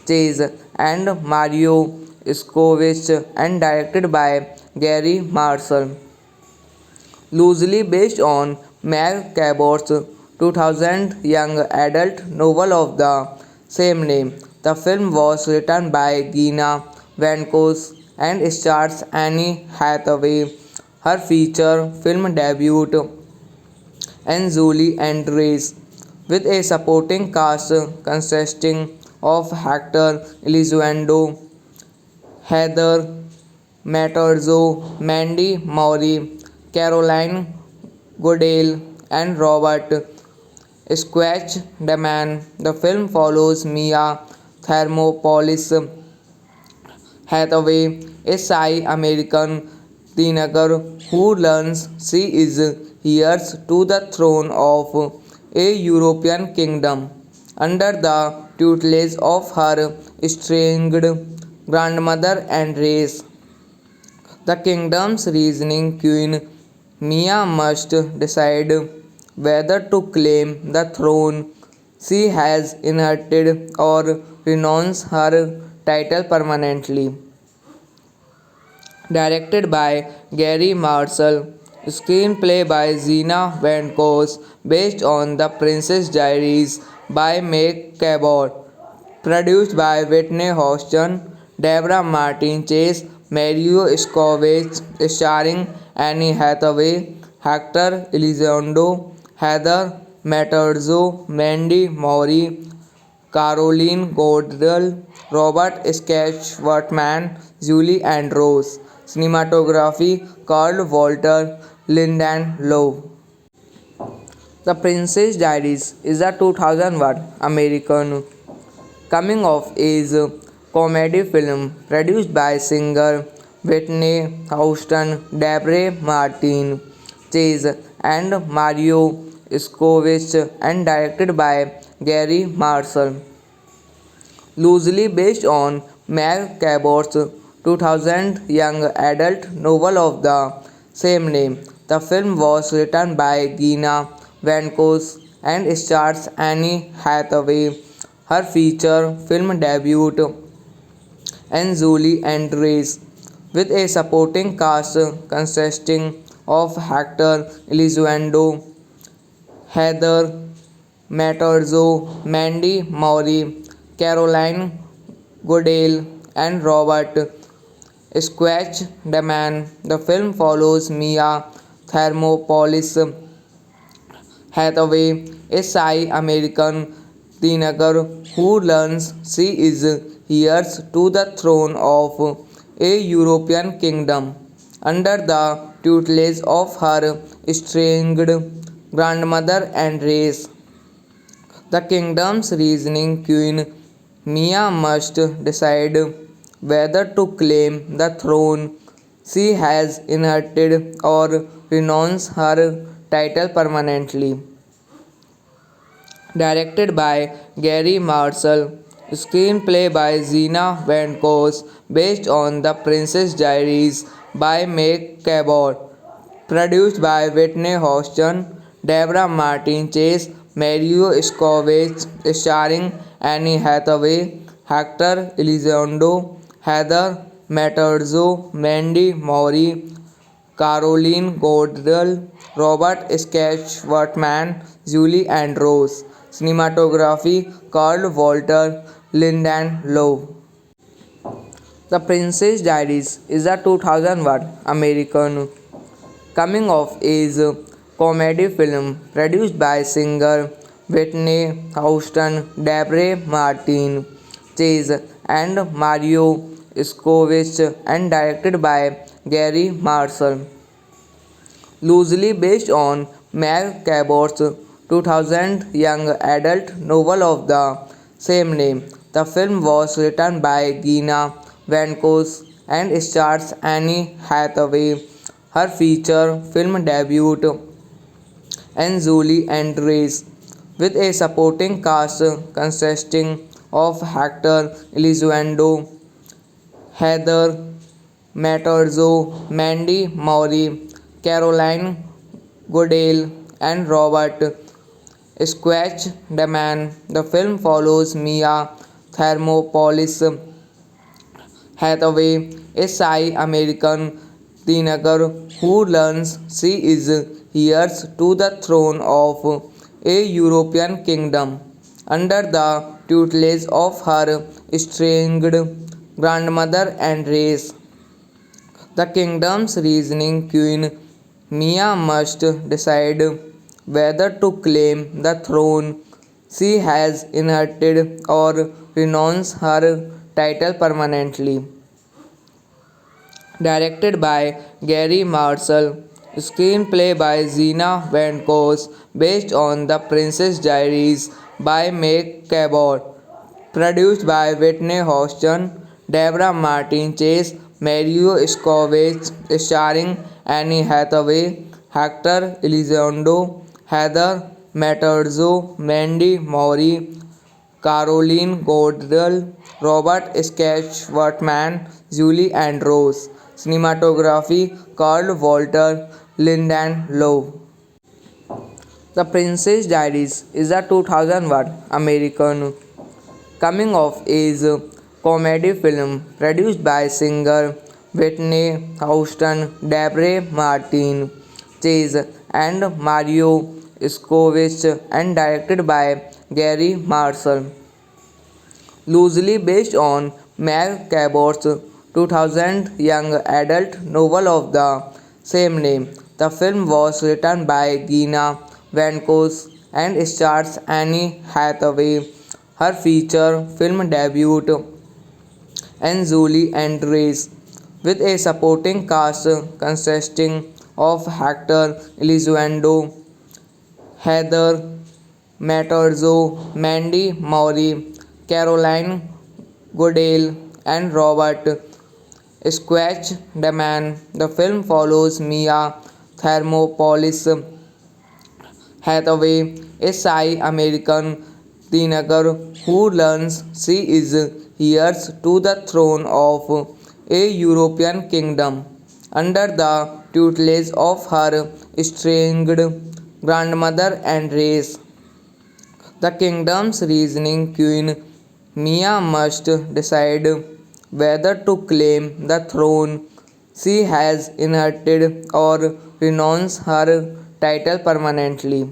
Chase, and Mario Scovich, and directed by Gary Marshall. Loosely based on Meg Cabot's 2000 young adult novel of the same name. The film was written by Gina Vankos and stars Annie Hathaway, her feature film debut, and Julie Andrews, with a supporting cast consisting of Hector Elizondo, Heather Matterzo, Mandy Maury, Caroline Goodale, and Robert Squatch Daman. The film follows Mia Thermopolis Hathaway, a shy American teenager who learns she is heirs to the throne of a European kingdom under the tutelage of her estranged grandmother and race. The kingdom's reasoning queen, Mia must decide whether to claim the throne she has inherited or renounce her title permanently. Directed by Gary Marshall, screenplay by Gina Vankos, based on The Princess Diaries by Meg Cabot, produced by Whitney Houston, Deborah Martin Chase, Mario Scovich, starring Annie Hathaway, Hector Elizondo, Heather Matterzo, Mandy Maury, Caroline Goodell, Robert Sketchworthman, Julie Andrews. Cinematography Carl Walter Linden Lowe. The Princess Diaries is a 2001 American coming of age comedy film produced by singer Whitney Houston, Deborah Martin Chase, and Mario Scovich, and directed by Gary Marshall. Loosely based on Meg Cabot's 2000 young adult novel of the same name. The film was written by Gina Vankos and stars Annie Hathaway, her feature film debut, and Julie Andrews, with a supporting cast consisting of Hector Elizondo, Heather Matterzo, Mandy Maury, Caroline Goodale, and Robert Squatch Daman. The film follows Mia Thermopolis Hathaway, a shy American teenager who learns she is heirs to the throne of a European kingdom under the tutelage of her estranged grandmother and race. The kingdom's reasoning queen, Mia must decide whether to claim the throne she has inherited or renounce her title permanently. Directed by Gary Marshall, screenplay by Gina Vankos, based on The Princess Diaries by Meg Cabot, produced by Whitney Houston, Deborah Martin Chase, Mario Scovich, starring Annie Hathaway, Hector Elizondo, Heather Matterzo, Mandy Maury, Caroline Goodell, Robert Sketchworthman, Julie Andrews. Cinematography Carl Walter Linden Lowe. The Princess Diaries is a 2001 American coming of age comedy film produced by singer Whitney Houston, Deborah Martin Chase, and Mario Scovich, and directed by Gary Marshall. loosely based on Meg Cabot's 2000 young adult novel of the same name. The film was written by Gina Vankos and stars Annie Hathaway. Her feature film debut and Julie Andrews, with a supporting cast consisting of Hector Elizondo, Heather Matterzo, Mandy Maury, Caroline Goodale, and Robert Squatch Daman. The film follows Mia Thermopolis Hathaway, a shy American teenager who learns she is heirs to the throne of a European kingdom under the tutelage of her estranged grandmother and race. The kingdom's reasoning queen, Mia must decide whether to claim the throne she has inherited or renounce her title permanently. Directed by Gary Marshall, screenplay by Zena Van Voss, based on The Princess Diaries by Meg Cabot, produced by Whitney Houston, Deborah Martin Chase, Mario Scovich, starring Annie Hathaway, Hector Elizondo, Heather Matterzo, Mandy Maury, Caroline Goodell, Robert Sketchworthman, Julie Andrews. Cinematography Carl Walter Lindenlow. The Princess Diaries is a 2001 American coming of age comedy film produced by singer Whitney Houston, Deborah Martin Chase, and Mario Scovich, and directed by Gary Marshall. Loosely based on Meg Cabot's 2000 young adult novel of the same name. The film was written by Gina Vankos and stars Annie Hathaway. Her feature film debut and Julie Andrews, with a supporting cast consisting of Hector Elizondo, Heather Matterzo, Mandy Maury, Caroline Goodale, and Robert Squatch Daman. The film follows Mia Thermopolis Hathaway, a shy American teenager who learns she is heirs to the throne of a European kingdom under the tutelage of her estranged grandmother and race. The kingdom's reasoning queen, Mia must decide whether to claim the throne she has inherited or renounce her title permanently.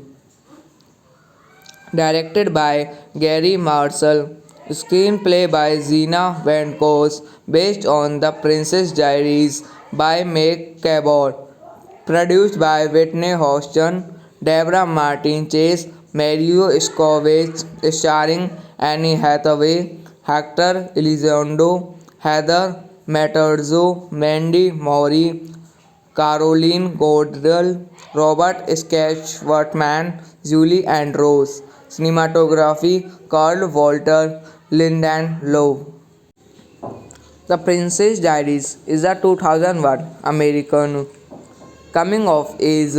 Directed by Gary Marshall, screenplay by Zena Van Voss, based on The Princess Diaries by Meg Cabot, produced by Whitney Houston, Deborah Martin Chase, Mario Scovich, starring Annie Hathaway, Hector Elizondo, Heather Matterzo, Mandy Maury, Caroline Goodell, Robert Sketchworthman, Julie Andrews. Cinematography Carl Walter Lindenlow. The Princess Diaries is a 2001 American coming of age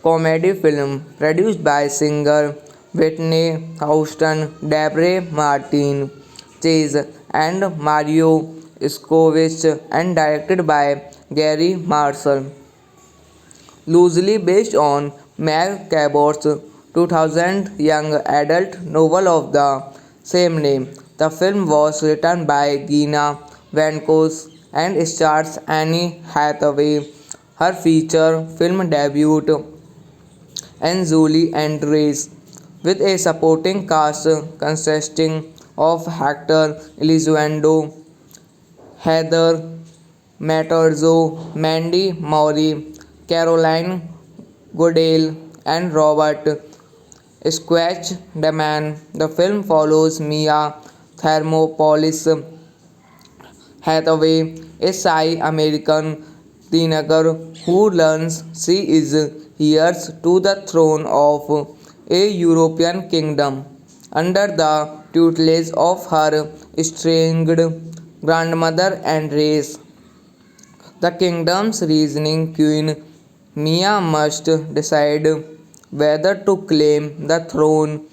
comedy film produced by singer Whitney Houston, Deborah Martin Chase, and Mario Scovich, and directed by Gary Marshall. Loosely based on Meg Cabot's 2000 young adult novel of the same name. The film was written by Gina Vankos and stars Annie Hathaway. Her feature film debut and Julie Andrews, with a supporting cast consisting of Hector Elizondo, Heather Matterzo, Mandy Maury, Caroline Goodale, and Robert Squatch Daman. The film follows Mia Thermopolis Hathaway, a shy American Teenager who learns she is heirs to the throne of a European kingdom under the tutelage of her estranged grandmother and race. The kingdom's reasoning queen Mia must decide whether to claim the throne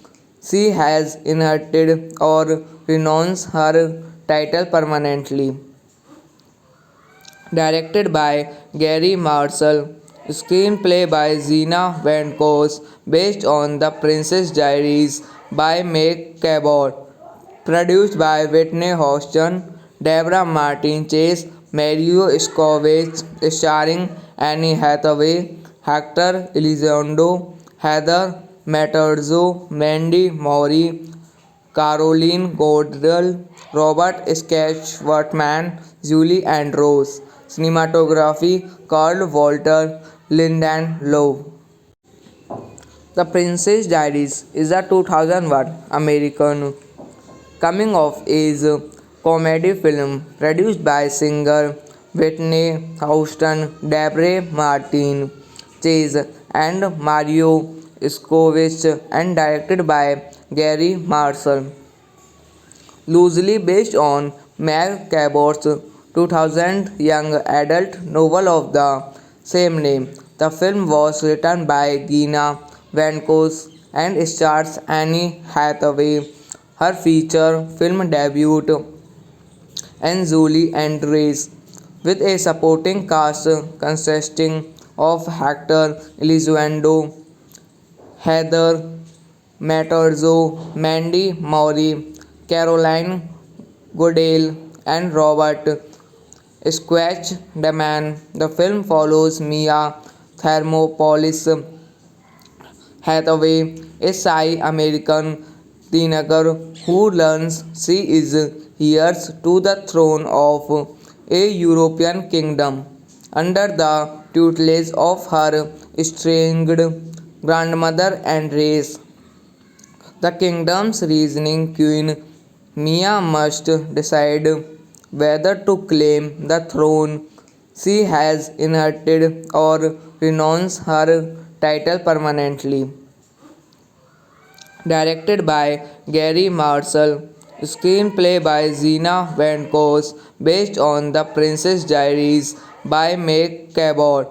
she has inherited or renounce her title permanently. Directed by Gary Marshall, screenplay by Zena Van Voss, based on The Princess Diaries by Meg Cabot, produced by Whitney Houston, Deborah Martin Chase, Mario Scovich, starring Annie Hathaway, Hector Elizondo, Heather Matterzo, Mandy Moore, Caroline Goodell, Robert Sketchworthman, Julie Andrews. Cinematography Carl Walter Lindenlow. The Princess Diaries is a 2001 American coming of age comedy film produced by singer Whitney Houston, Deborah Martin Chase, and Mario Scovich, and directed by Gary Marshall. Loosely based on Meg Cabot's 2000 young adult novel of the same name. The film was written by Gina Vankos and stars Annie Hathaway, her feature film debut, and Julie Andrews, with a supporting cast consisting of Hector Elizondo, Heather Matterzo, Mandy Moore, Caroline Goodale, and Robert Sketchworthman. The film follows Mia Thermopolis Hathaway, a shy American teenager who learns she is heirs to the throne of a European kingdom under the tutelage of her estranged grandmother and race. The kingdom's reasoning queen Mia must decide whether to claim the throne she has inherited or renounce her title permanently. Directed by Gary Marshall, screenplay by Zena Van Voss, based on The Princess Diaries by Meg Cabot,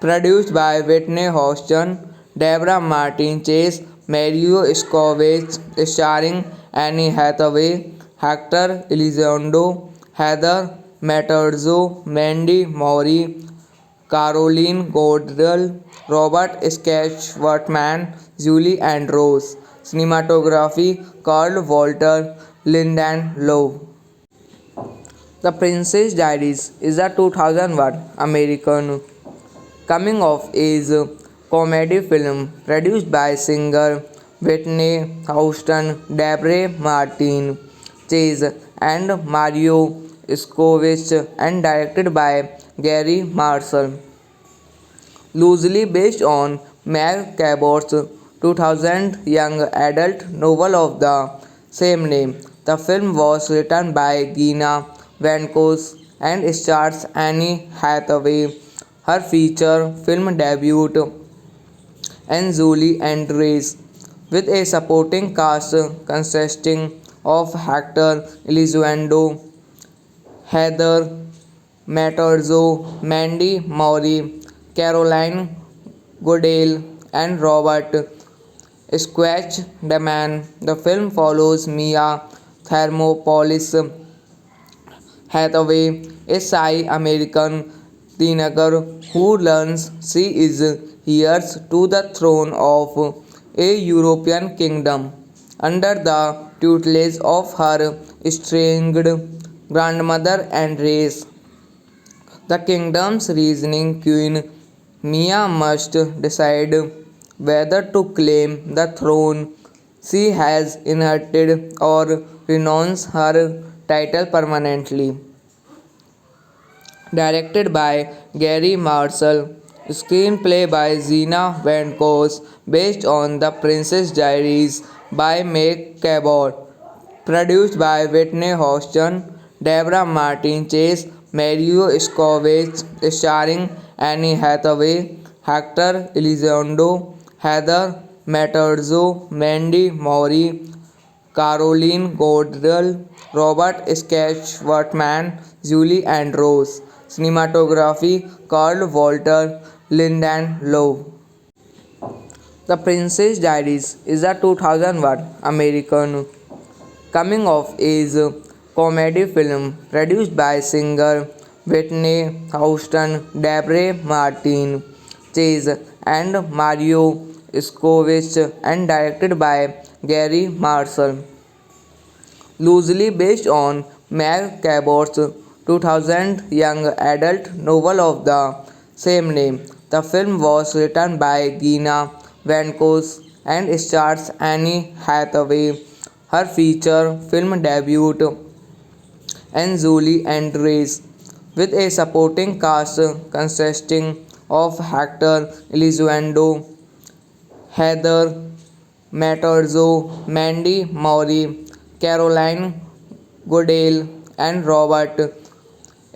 produced by Whitney Houston, Deborah Martin Chase, Mario Scovich, starring Annie Hathaway, Hector Elizondo, Heather Matterzo, Mandy Moore, Caroline Goodell, Robert Sketchworthman, Julie Andrews. Cinematography Carl Walter Lindenlow. The Princess Diaries is a 2001 American coming of age comedy film produced by singer Whitney Houston, Deborah Martin Chase, and Mario Scovich, and directed by Gary Marshall. Loosely based on Meg Cabot's 2000 young adult novel of the same name. The film was written by Gina Vankos and stars Annie Hathaway, her feature film debut, and Julie Andrews, with a supporting cast consisting of Hector Elizondo, Heather Matterzo, Mandy Moore, Caroline Goodale, and Robert Sketchworthman. The film follows Mia Thermopolis Hathaway, a shy American teenager who learns she is heirs to the throne of a European kingdom under the tutelage of her estranged grandmother and race. The kingdom's reasoning queen Mia must decide whether to claim the throne she has inherited or renounce her title permanently. Directed by Gary Marshall, screenplay by Zena Van Voss, based on The Princess Diaries by Meg Cabot, produced by Whitney Houston, Deborah Martin Chase, Mario Scovage, starring Annie Hathaway, Hector Elizondo, Heather Matterzo, Mandy Moore, Caroline Goodell, Robert Sketchworthman, Julie Andrews. Cinematography Carl Walter Lindenlow. The Princess Diaries is a 2001 American coming of age comedy film produced by singer Whitney Houston, Deborah Martin, Chase, and Mario Scovich, and directed by Gary Marshall. Loosely based on Mel Cabo's 2000 young adult novel of the same name. The film was written by Gina Vankos and stars Annie Hathaway. Her feature film debut and Julie Andrews, with a supporting cast consisting of Hector Elizondo, Heather Matterzo, Mandy Moore, Caroline Goodale, and Robert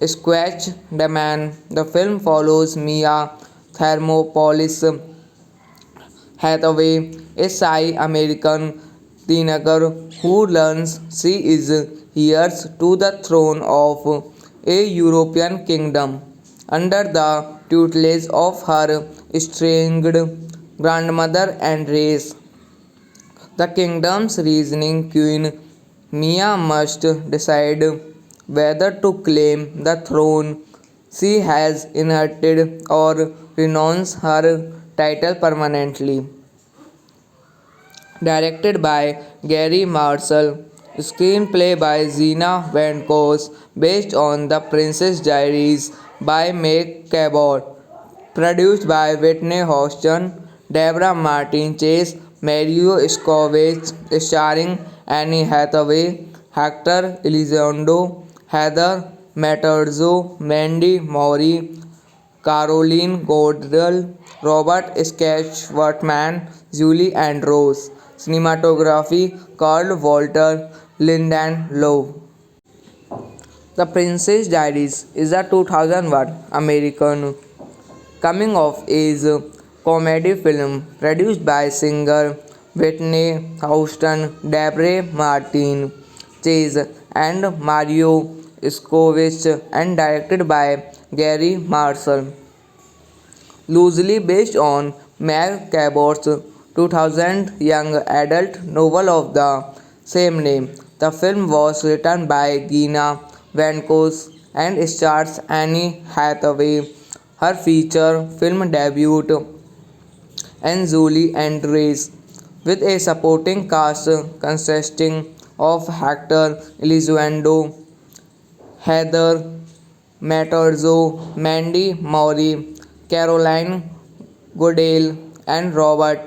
Sketchworthman. The film follows Mia Thermopolis Hathaway, a shy American teenager who learns she is heirs to the throne of a European kingdom under the tutelage of her estranged grandmother and race. The kingdom's reasoning queen, Mia must decide whether to claim the throne she has inherited or renounce her title permanently. Directed by Gary Marshall, screenplay by Gina Vankos, based on The Princess Diaries by Meg Cabot, produced by Whitney Houston, Deborah Martin Chase, Mario Scovage, starring Annie Hathaway, Hector Elizondo, Heather Matterzo, Mandy Moore, Caroline Goodell, Robert Sketchworthman, Julie Andrews. Cinematography Carl Walter Lindenlow. The Princess Diaries is a 2001 American coming of age comedy film produced by singer Whitney Houston, Deborah Martin, Chase, and Mario Scovich, and directed by Gary Marshall. Loosely based on Mel Cabot's 2000 young adult novel of the same name. The film was written by Gina Vankos and stars Annie Hathaway. Her feature film debut and Julie Andrews, with a supporting cast consisting of Hector Elizondo, Heather Matterzo, Mandy Moore, Caroline Goodale, and Robert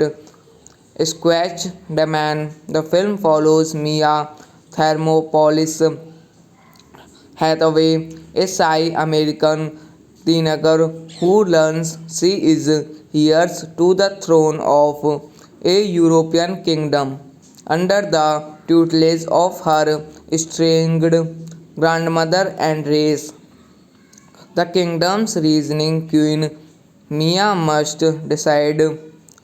Sketchworthman. The film follows Mia Thermopolis Hathaway, a shy American teenager who learns she is heirs to the throne of a European kingdom under the tutelage of her estranged grandmother and race. The kingdom's reasoning queen, Mia must decide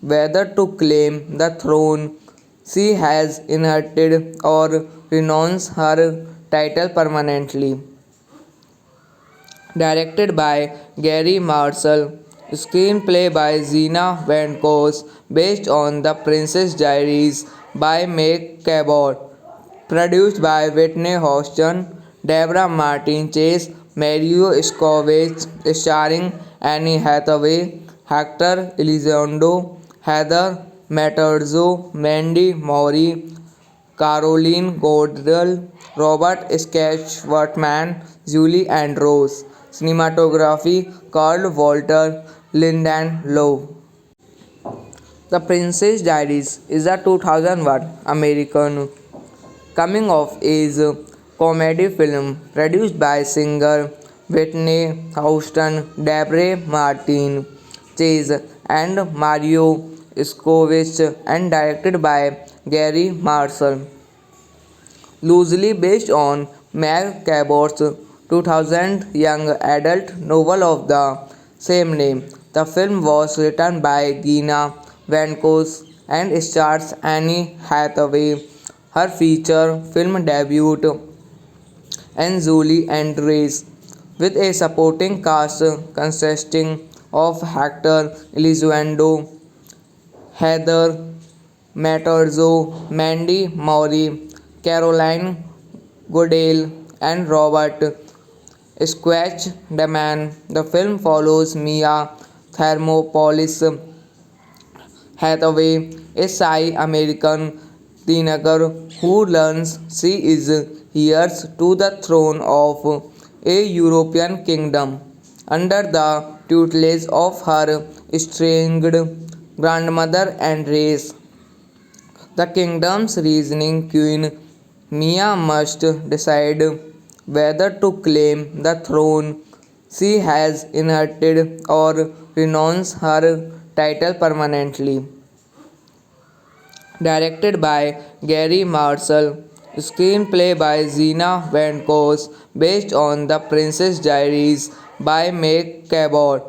whether to claim the throne she has inherited or renounce her title permanently. Directed by Gary Marshall, screenplay by Gina Vankos, based on The Princess Diaries by Meg Cabot, produced by Whitney Houston, Deborah Martin Chase, Mario Scovage, starring Annie Hathaway, Hector Elizondo, Heather Matterzo, Mandy Moore, Caroline Goodell, Robert Sketchworthman, Julie Andrews. Cinematography Carl Walter Lindenlow. The Princess Diaries is a 2001 American coming of age comedy film produced by singer Whitney Houston, Deborah Martin, Chase, and Mario Scovich, and directed by Gary Marshall. Loosely based on Mel Cabot's 2000 young adult novel of the same name. The film was written by Gina Vankos and stars Annie Hathaway. Her feature film debut and Julie Andrews, with a supporting cast consisting of Hector Elizondo, Heather Matterzo, Mandy Maury, Caroline Goodale, and Robert Squatch Daman. The film follows Mia Thermopolis Hathaway, a shy American teenager who learns she is heirs to the throne of a European kingdom under the tutelage of her estranged grandmother and race. The kingdom's reasoning queen, Mia must decide whether to claim the throne she has inherited or renounce her title permanently. Directed by Gary Marshall, screenplay by Zena Vankos, based on The Princess Diaries by Meg Cabot,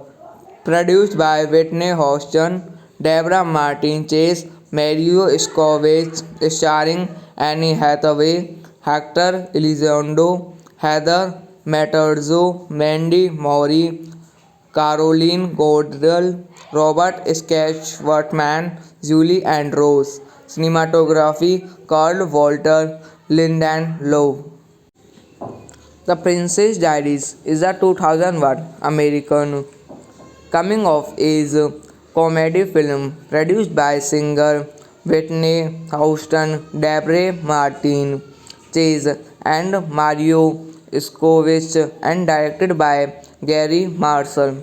produced by Whitney Houston, Deborah Martin Chase, Mario Scovich, starring Annie Hathaway, Hector Elizondo, Heather Matterzo, Mandy Maury, Caroline Goodell, Robert Sketchworthman, Julie Andrews. Cinematography Carl Walter Lindenlow. The Princess Diaries is a 2001 American coming of age comedy film produced by singer Whitney Houston, Deborah Martin Chase, and Mario Scovich, and directed by Gary Marshall.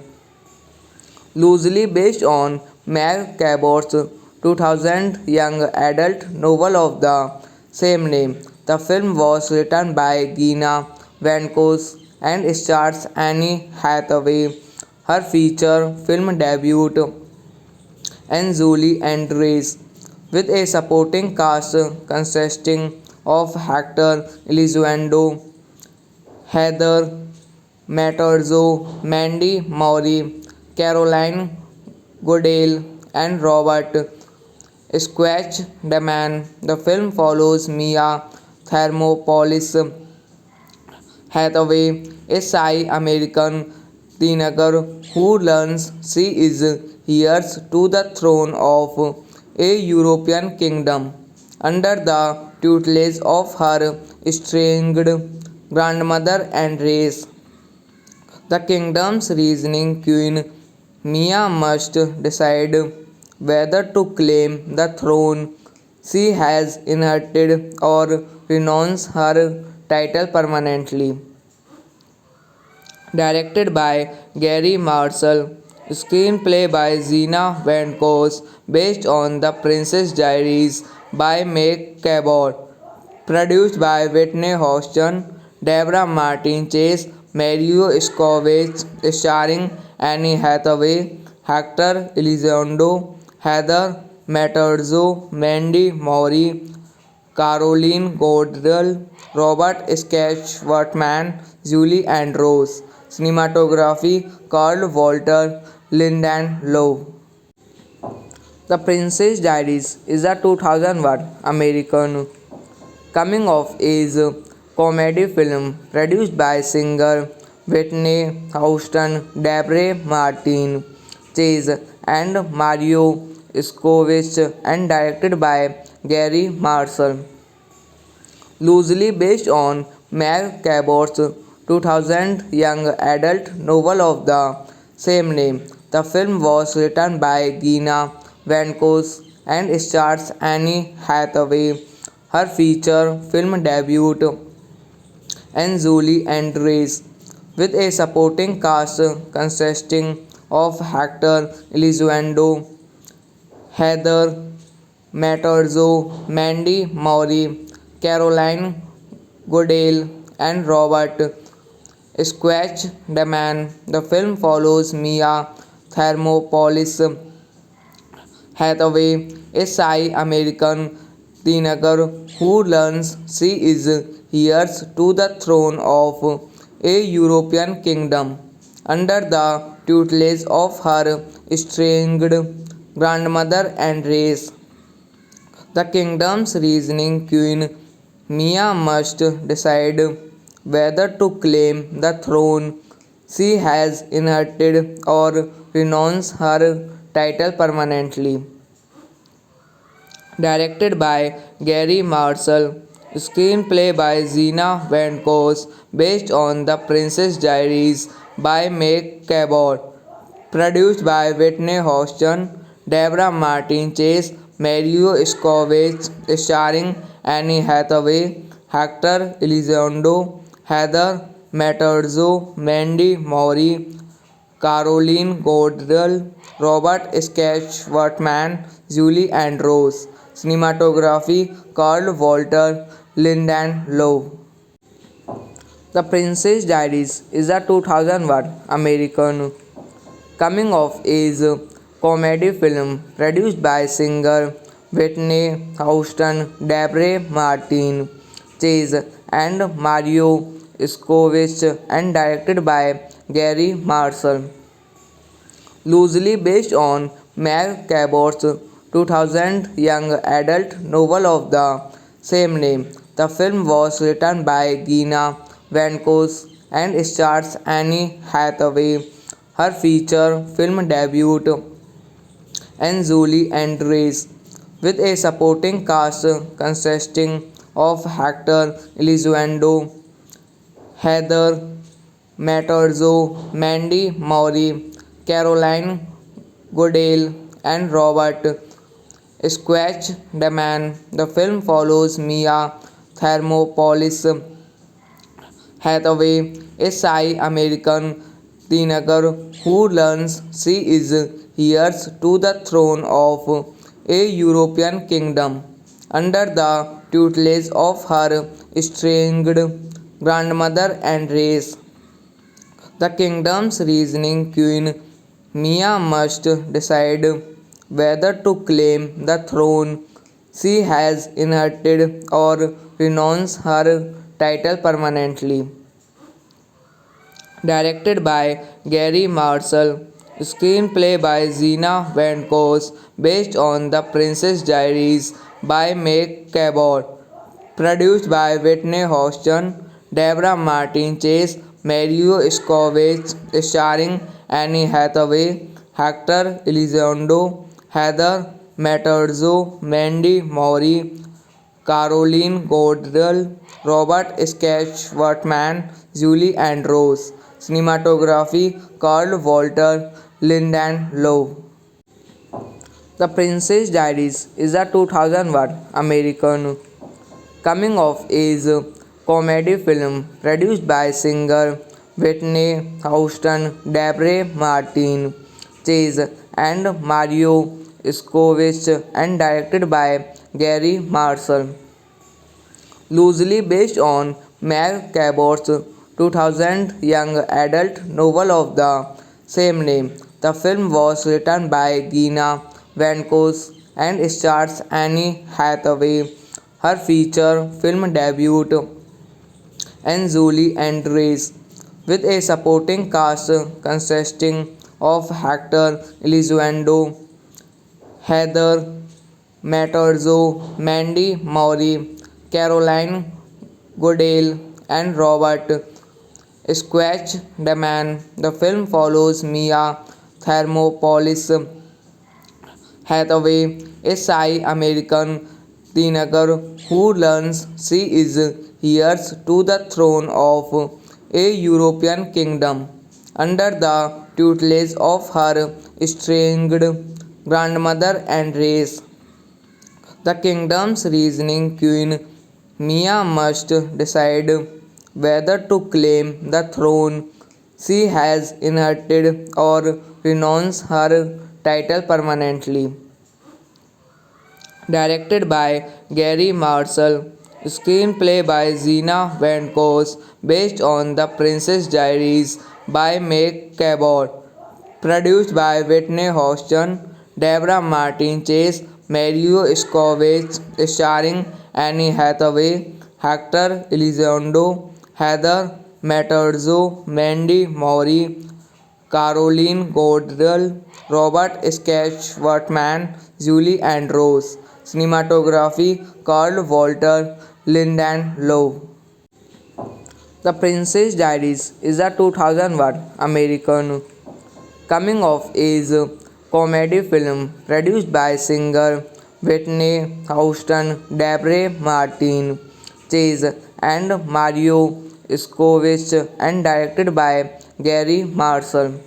Loosely based on Meg Cabot's 2000 young adult novel of the same name. The film was written by Gina Vankos and stars Annie Hathaway. Her feature film debut and Julie Andrews, with a supporting cast consisting of Hector Elizondo, Heather Matterzo, Mandy Maury, Caroline Goodale, and Robert Squatch Daman. The film follows Mia Thermopolis Hathaway, a shy American teenager who learns she is heirs to the throne of a European kingdom under the tutelage of her estranged grandmother and race. The kingdom's reasoning queen, Mia must decide whether to claim the throne she has inherited or renounce her title permanently. Directed by Gary Marshall, screenplay by Zena Vankos, based on The Princess Diaries by Meg Cabot, produced by Whitney Houston, Deborah Martin Chase, Mario Scovich, starring Annie Hathaway, Hector Elizondo, Heather Matterzo, Mandy Maury, Caroline Goodell, Robert Sketchworthman, Julie Andrews. Cinematography Carl Walter Lindenlow. The Princess Diaries is a 2001 American coming of age comedy film produced by singer Whitney Houston, Deborah Martin Chase, and Mario Scovich, and directed by Gary Marshall. Loosely based on Meg Cabot's 2000 young adult novel of the same name. The film was written by Gina Vankos and stars Annie Hathaway. Her feature film debut and Julie Andrews, with a supporting cast consisting of Hector Elizondo, Heather Matterzo, Mandy Maury, Caroline Goodale, and Robert Squatch Daman. The film follows Mia Thermopolis Hathaway, a shy American teenager who learns she is heirs to the throne of a European kingdom under the tutelage of her estranged grandmother and race. The kingdom's reasoning queen Mia must decide whether to claim the throne she has inherited or renounce her title permanently. Directed by Gary Marshall, screenplay by Zena Van Voss, based on The Princess Diaries by Meg Cabot, produced by Whitney Houston, Deborah Martin Chase, Mario Scovich, starring Annie Hathaway, Hector Elizondo, Heather Matterzo, Mandy Moore, Caroline Goodell, Robert Sketchworthman, Julie Andrews. Cinematography Carl Walter Linden Lowe. The Princess Diaries is a 2001 American coming of age comedy film produced by singer Whitney Houston, Deborah Martin Chase, and Mario Scovich, and directed by Gary Marshall. Loosely based on Meg Cabot's 2000 young adult novel of the same name. The film was written by Gina Van Voss and stars Annie Hathaway, her feature film debut, and Julie Andrews, with a supporting cast consisting of Hector Elizondo, Heather Matterzo, Mandy Moore, Caroline Goodale, and Robert Squatch Daman. The film follows Mia Thermopolis Hathaway, a shy American teenager who learns she is heirs to the throne of a European kingdom under the tutelage of her estranged grandmother and race. The kingdom's reasoning queen Mia must decide whether to claim the throne she has inherited or renounce her title permanently. Directed by Gary Marshall, screenplay by Zena Van Voss, based on The Princess Diaries by Meg Cabot, produced by Whitney Houston, Deborah Martin Chase, Mario Scovich, starring Annie Hathaway, Hector Elizondo, Heather Matterzo, Mandy Moore, Caroline Goodell, Robert Sketchworthman, Julie Andrews. Cinematography Carl Walter Linden Lowe. The Princess Diaries is a 2001 American coming of age comedy film produced by singer Whitney Houston, Deborah Martin Chase, and Mario Scovich, and directed by Gary Marshall. Loosely based on Meg Cabot's 2000 young adult novel of the same name. The film was written by Gina Van Voss and stars Annie Hathaway, her feature film debut, and Julie Andrews, with a supporting cast consisting of Hector Elizondo, Heather Matterzo, Mandy Moore, Caroline Goodale, and Robert Squatch Daman. The film follows Mia Thermopolis Hathaway, a shy American teenager who learns she is heirs to the throne of a European kingdom under the tutelage of her estranged grandmother and race. The kingdom's reasoning queen Mia must decide whether to claim the throne she has inherited or renounce her title permanently. Directed by Gary Marshall, screenplay by Zena Van Voss, based on The Princess Diaries by Meg Cabot, produced by Whitney Houston, Deborah Martin Chase, Mario Scovich, starring Annie Hathaway, Hector Elizondo, Heather Materzo, Mandy Maury, Caroline Gordell, Robert Sketchwortman, Julie Andrews. Cinematography Carl Walter Linden Lowe. The Princess Diaries is a 2001 American coming of age comedy film produced by singer Whitney Houston, Deborah Martin, Chase, and Mario Scovich, and directed by Gary Marshall.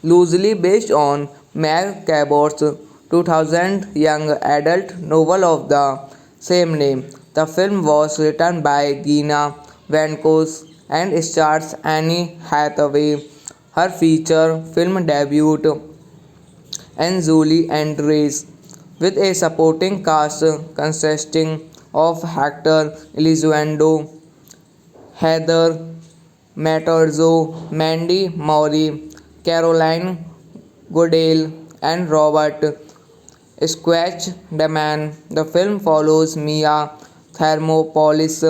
Loosely based on Meg Cabot's 2000 young adult novel of the same name. The film was written by Gina Vankos and stars Annie Hathaway, her feature film debut, and Julie Andrews, with a supporting cast consisting of Hector Elizondo, Heather Materzo, Mandy Maury, Caroline Goodale, and Robert Squatch Daman. The film follows Mia Thermopolis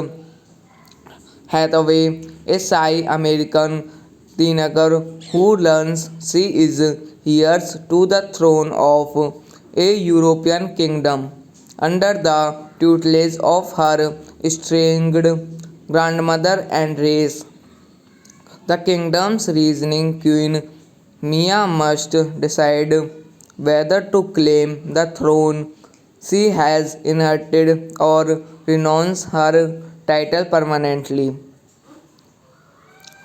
Hathaway, a shy American teenager who learns she is heirs to the throne of a European kingdom under the tutelage of her estranged grandmother and race. The kingdom's reasoning queen, Mia must decide whether to claim the throne she has inherited or renounce her title permanently.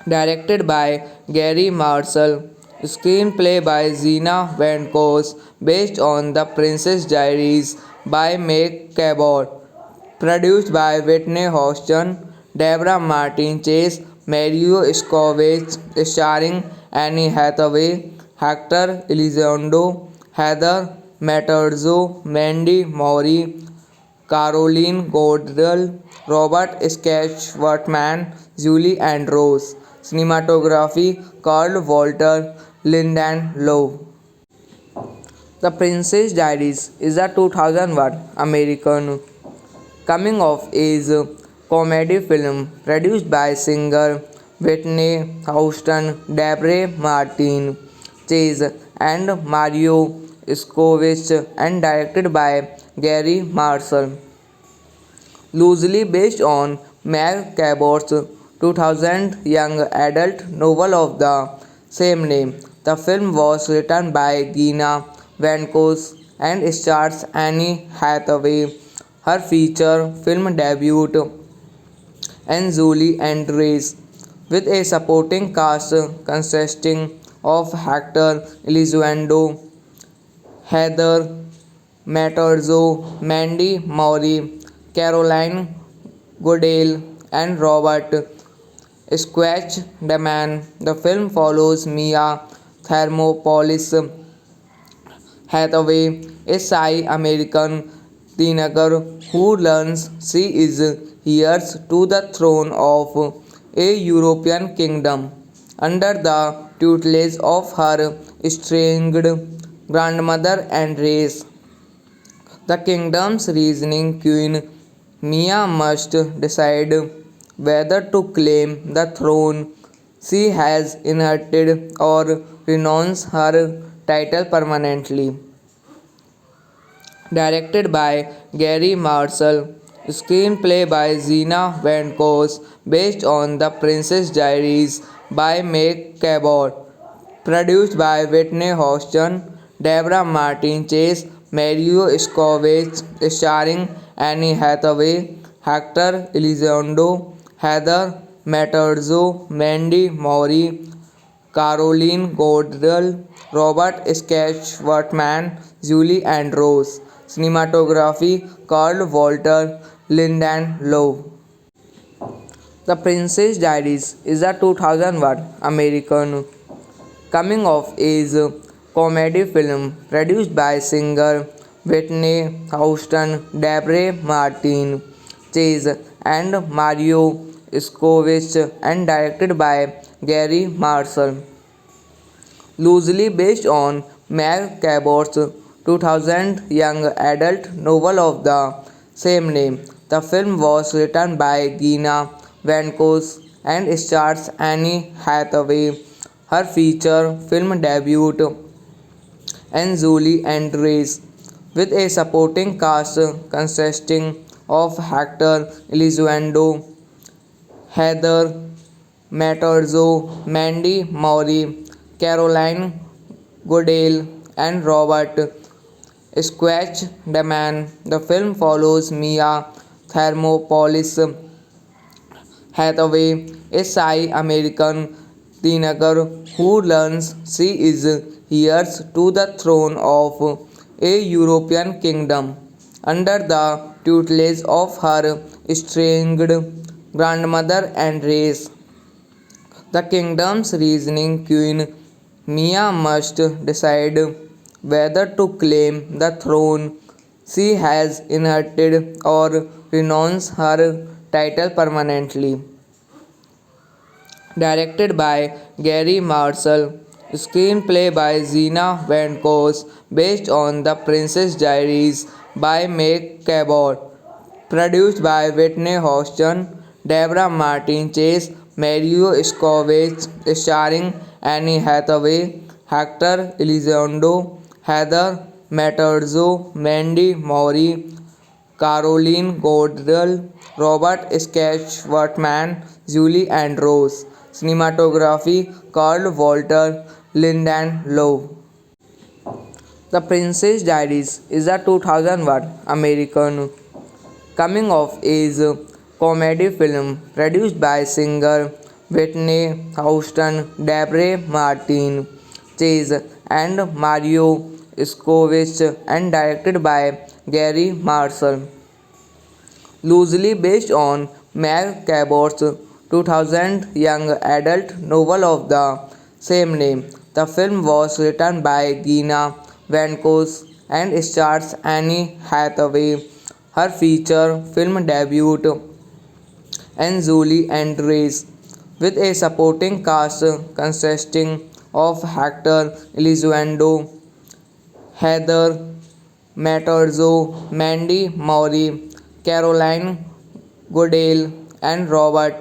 Directed by Gary Marshall, screenplay by Zena Vankos, based on The Princess Diaries by Meg Cabot, produced by Whitney Houston, Deborah Martin Chase, Mario Scovich, starring Annie Hathaway, Hector Elizondo, Heather Materzo, Mandy Maury, Caroline Gordell, Robert Sketchwortman, Julie Andrews. Cinematography Carl Walter Linden Lowe. The Princess Diaries is a 2001 American coming of age comedy film produced by singer Whitney Houston, Deborah Martin, Chase, and Mario Scovich, and directed by Gary Marshall. Loosely based on Meg Cabot's 2000 young adult novel of the same name. The film was written by Gina Vankos and stars Annie Hathaway, her feature film debut, and Julie Andrews, with a supporting cast consisting of Hector Elizondo, Heather Materzo, Mandy Maury, Caroline Goodale, and Robert Squatch Daman. The film follows Mia Thermopolis Hathaway, a shy American teenager who learns she is heirs to the throne of a European kingdom under the tutelage of her estranged grandmother and race. The kingdom's reasoning queen, Mia must decide whether to claim the throne she has inherited or renounce her title permanently. Directed by Gary Marshall, screenplay by Zena Vankos, based on The Princess Diaries by Meg Cabot, produced by Whitney Houston, Deborah Martin Chase, Mario Scovich, starring Annie Hathaway, Hector Elizondo, Heather Materzo, Mandy Maury, Caroline Gordell, Robert Sketchwortman, Julie Andrews. Cinematography Carl Walter Linden Lowe. The Princess Diaries is a 2001 American coming of age comedy film produced by singer Whitney Houston, Deborah Martin, Chase, and Mario Scovich, and directed by Gary Marshall. Loosely based on Meg Cabot's 2000 young adult novel of the same name. The film was written by Gina Vankos and stars Annie Hathaway. Her feature film debut and Julie Andrews, with a supporting cast consisting of Hector Elizondo, Heather Matterzo, Mandy Moore, Caroline Goodale, and Robert Squatch Daman. The film follows Mia Thermopolis Hathaway, a shy American teenager who learns she is heirs to the throne of a European kingdom under the tutelage of her estranged grandmother and race. The kingdom's reasoning queen, Mia must decide whether to claim the throne she has inherited or renounce her title permanently. Directed by Gary Marshall, screenplay by Zena Van Voss, based on The Princess Diaries by Meg Cabot, produced by Whitney Houston, Deborah Martin Chase, Mario Scovich, starring Annie Hathaway, Hector Elizondo, Heather Matterzo, Mandy Moore, Caroline Goodell, Robert Sketchworthman, Julie Andrews. Cinematography Carl Walter Lindenlow. The Princess Diaries is a 2001 American coming of age comedy film produced by singer Whitney Houston, Deborah Martin Chase, and Mario Scovich, and directed by Gary Marshall. Loosely based on Meg Cabot's 2000 young adult novel of the same name. The film was written by Gina Vankos and stars Annie Hathaway. Her feature film debut and Julie Andrews, with a supporting cast consisting of Hector Elizondo, Heather Matterzo, Mandy Moore, Caroline Goodale, and Robert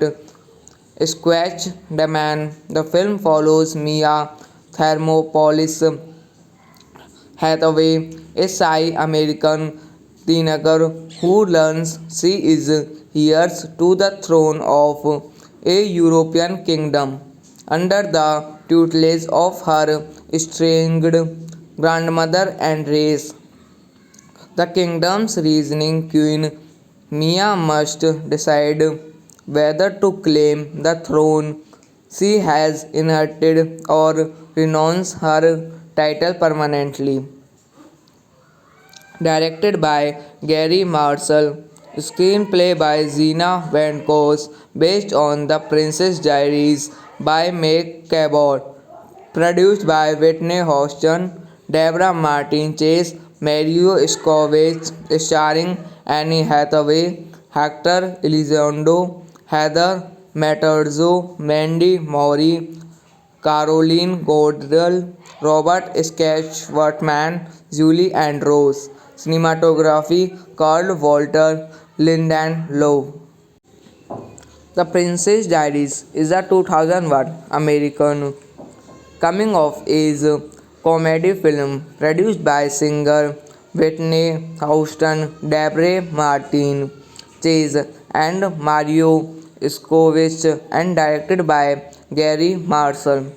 Squatch Daman. The film follows Mia Thermopolis Hathaway, a shy American teenager who learns she is heirs to the throne of a European kingdom under the tutelage of her estranged grandmother and race. The kingdom's reasoning queen, Mia must decide whether to claim the throne she has inherited or renounce her title permanently. Directed by Gary Marshall, screenplay by Zena Van Voss, based on The Princess Diaries by Meg Cabot, produced by Whitney Houston, Deborah Martin Chase, Mario Scovich, starring Annie Hathaway, Hector Elizondo, Heather Matterzo, Mandy Moore, Caroline Goodell, Robert Sketchworthman, Julie Andrews. Cinematography Carl Walter Lindenlow. The Princess Diaries is a 2001 American coming of age comedy film produced by singer Whitney Houston, Deborah Martin Chase, and Mario Scovich, and directed by Gary Marshall.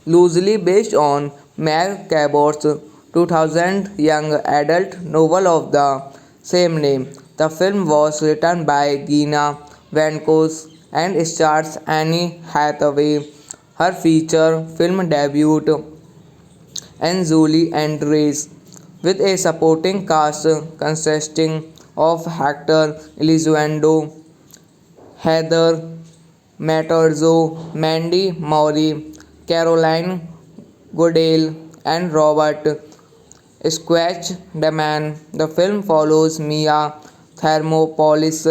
Loosely based on Meg Cabot's 2000 young adult novel of the same name. The film was written by Gina Vankos and stars Annie Hathaway. Her feature film debut and Julie Andrews, with a supporting cast consisting of Hector Elizondo, Heather Matterzo, Mandy Moore, Caroline Goodale, and Robert Squatch Daman. The film follows Mia Thermopolis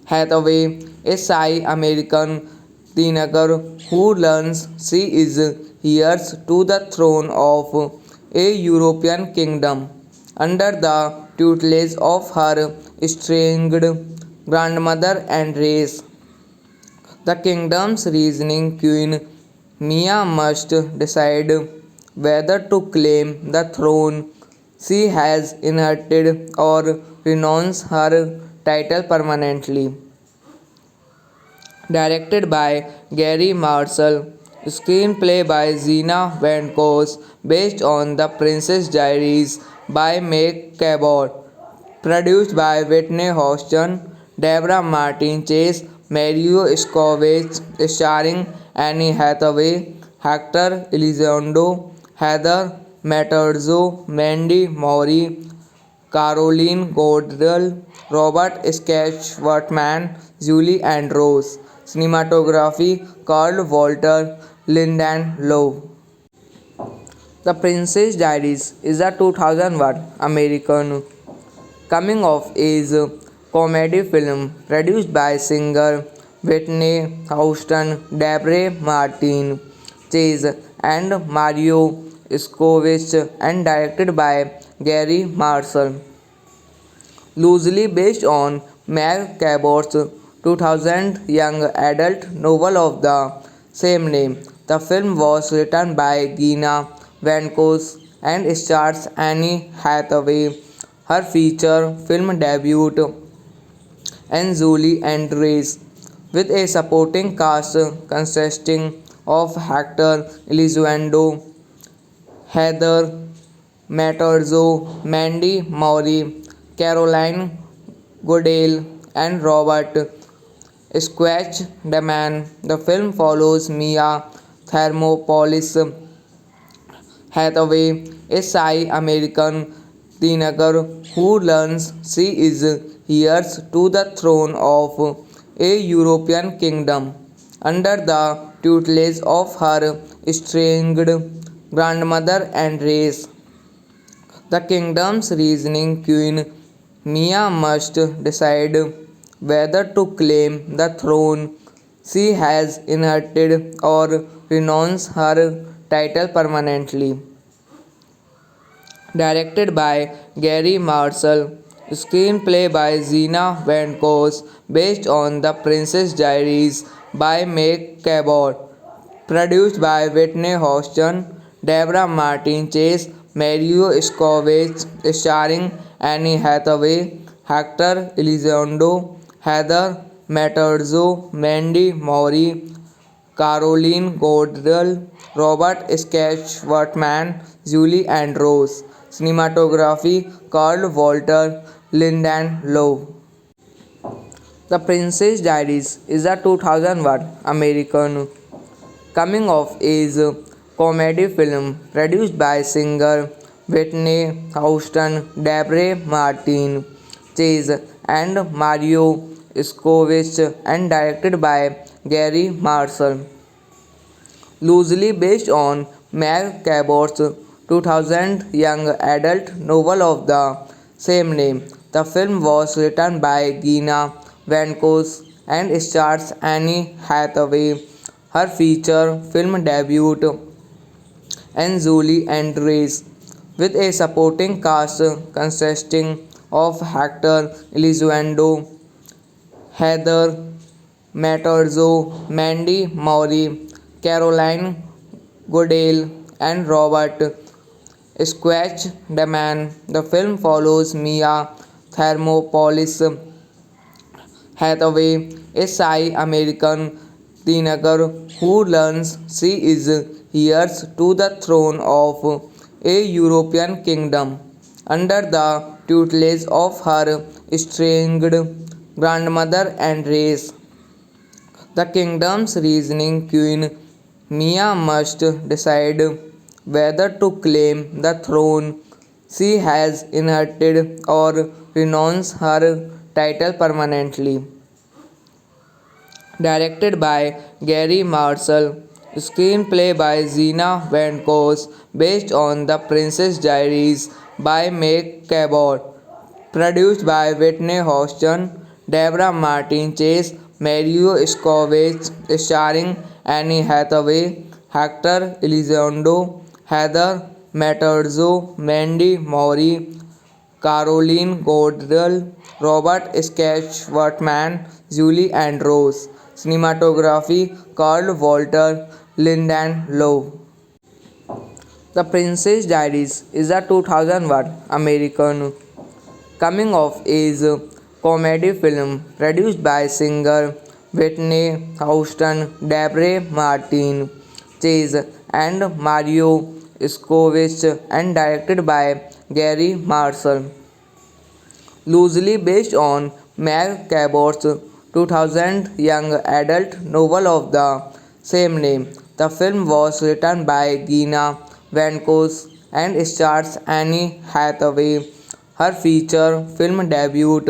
Hathaway, a shy American teenager who learns she is heirs to the throne of a European kingdom under the tutelage of her estranged grandmother and race. The kingdom's reasoning queen Mia must decide whether to claim the throne she has inherited or renounce her title permanently. Directed by Gary Marshall, screenplay by Zena Van Voss, based on The Princess Diaries by Meg Cabot, produced by Whitney Houston, Deborah Martin Chase, Mario Scovich, starring Annie Hathaway, Hector Elizondo, Heather Matterzo, Mandy Moore, Caroline Goodell, Robert Sketchworthman, Julie Andrews. Cinematography Carl Walter Lindenlow. The Princess Diaries is a 2001 American coming of age comedy film produced by singer Whitney Houston, Deborah Martin Chase, and Mario Scovich, and directed by Gary Marshall. Loosely based on Meg Cabot's 2000 young adult novel of the same name. The film was written by Gina Vankos and stars Annie Hathaway, her feature film debut, and Julie Andrews, with a supporting cast consisting of Hector Elizondo, Heather Matterzo, Mandy Moore, Caroline Goodale, and Robert Sketchworthman. The film follows Mia Thermopolis Hathaway, a shy American teenager who learns she is heirs to the throne of a European kingdom under the tutelage of her estranged grandmother and race. The kingdom's reasoning queen Mia must decide whether to claim the throne she has inherited or renounce her title permanently. Directed by Gary Marshall, screenplay by Zena Van Voss, based on The Princess Diaries by Meg Cabot, produced by Whitney Houston, Deborah Martin Chase, Mario Scovich, starring Annie Hathaway, Hector Elizondo, Heather Matterzo, Mandy Moore, Caroline Goodell, Robert Sketchworthman, Julie Andrews. Cinematography Carl Walter Lindenlow. The Princess Diaries is a 2001 American coming of age comedy film produced by singer Whitney Houston, Deborah Martin Chase, and Mario Scovich, and directed by Gary Marshall. Loosely based on Meg Cabot's 2000 young adult novel of the same name. The film was written by Gina Vankos and stars Annie Hathaway, her feature film debut, and Julie Andrews, with a supporting cast consisting of Hector Elizondo, Heather Matterzo, Mandy Moore, Caroline Goodale, and Robert Sketchworthman. The film follows Mia Thermopolis Hathaway, a shy American teenager who learns she is heirs to the throne of a European kingdom under the tutelage of her estranged grandmother and race. The kingdom's reasoning queen Mia must decide whether to claim the throne she has inherited or renounce her title permanently. Directed by Gary Marshall, screenplay by Zena Van Voss, based on The Princess Diaries by Meg Cabot, produced by Whitney Houston, Deborah Martin Chase, Mario Scovich, starring Annie Hathaway, Hector Elizondo, Heather Matterzo, Mandy Moore, Caroline Goodell, Robert Sketchworthman, Julie Andrews. Cinematography Carl Walter Lindenlow. The Princess Diaries is a 2001 American coming of age comedy film produced by singer Whitney Houston, Deborah Martin, Chase, and Mario Scovich, and directed by Gary Marshall. Loosely based on Mel Cabot's 2000 young adult novel of the same name. The film was written by Gina Vankos and stars Annie Hathaway. Her feature film debut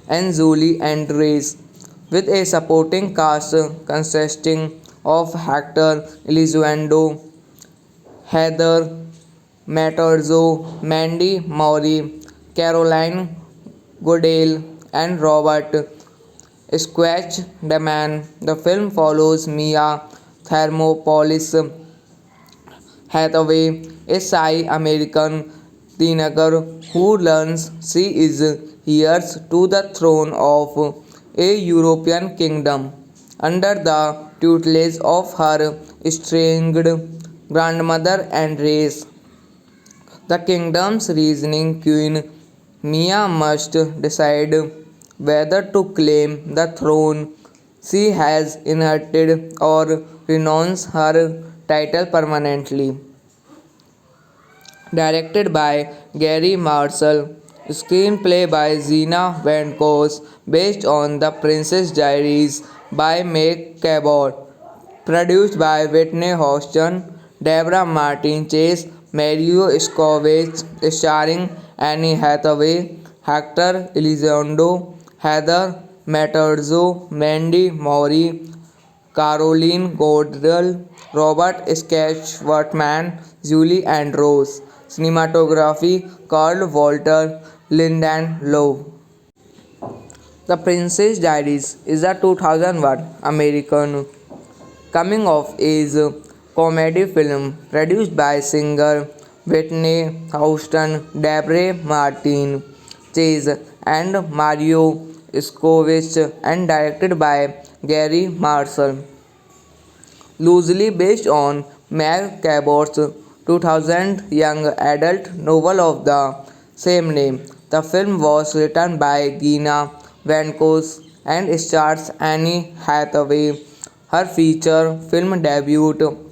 and Julie Andrews, with a supporting cast consisting of Hector Elizondo, Heather Matterzo, Mandy Maury, Caroline Goodale, and Robert Squatch Daman. The film follows Mia Thermopolis Hathaway, a shy American teenager who learns she is heirs to the throne of a European kingdom under the tutelage of her estranged grandmother and race. The kingdom's reasoning queen, Mia must decide whether to claim the throne she has inherited or renounce her title permanently. Directed by Gary Marshall, screenplay by Zena Vankos, based on The Princess Diaries by Meg Cabot, produced by Whitney Houston, Deborah Martin Chase, Mario Scovich, starring Annie Hathaway, Hector Elizondo, Heather Matterzo, Mandy Maury, Caroline Goodell, Robert Sketchworthman, Julie Andrews. Cinematography Carl Walter Lindenlow. The Princess Diaries is a 2001 American coming of age comedy film produced by singer Whitney Houston, Deborah Martin, Chase, and Mario Scovich, and directed by Gary Marshall. Loosely based on Mel Cabot's 2000 young adult novel of the same name. The film was written by Gina Vankos and stars Annie Hathaway. Her feature film debut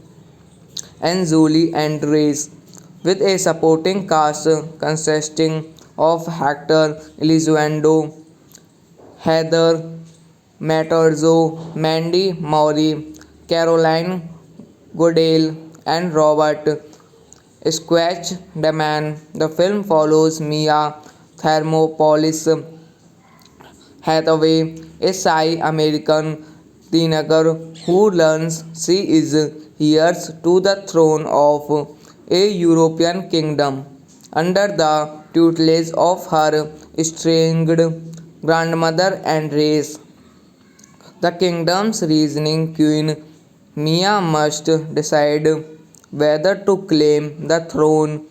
and Julie Andrews, with a supporting cast consisting of Hector Elizondo, Heather Matterzo, Mandy Maury, Caroline Goodale, and Robert Squatch Daman. The film follows Mia Thermopolis Hathaway, a shy American teenager who learns she is heirs to the throne of a European kingdom under the tutelage of her estranged grandmother and race. The kingdom's reasoning queen, Mia must decide whether to claim the throne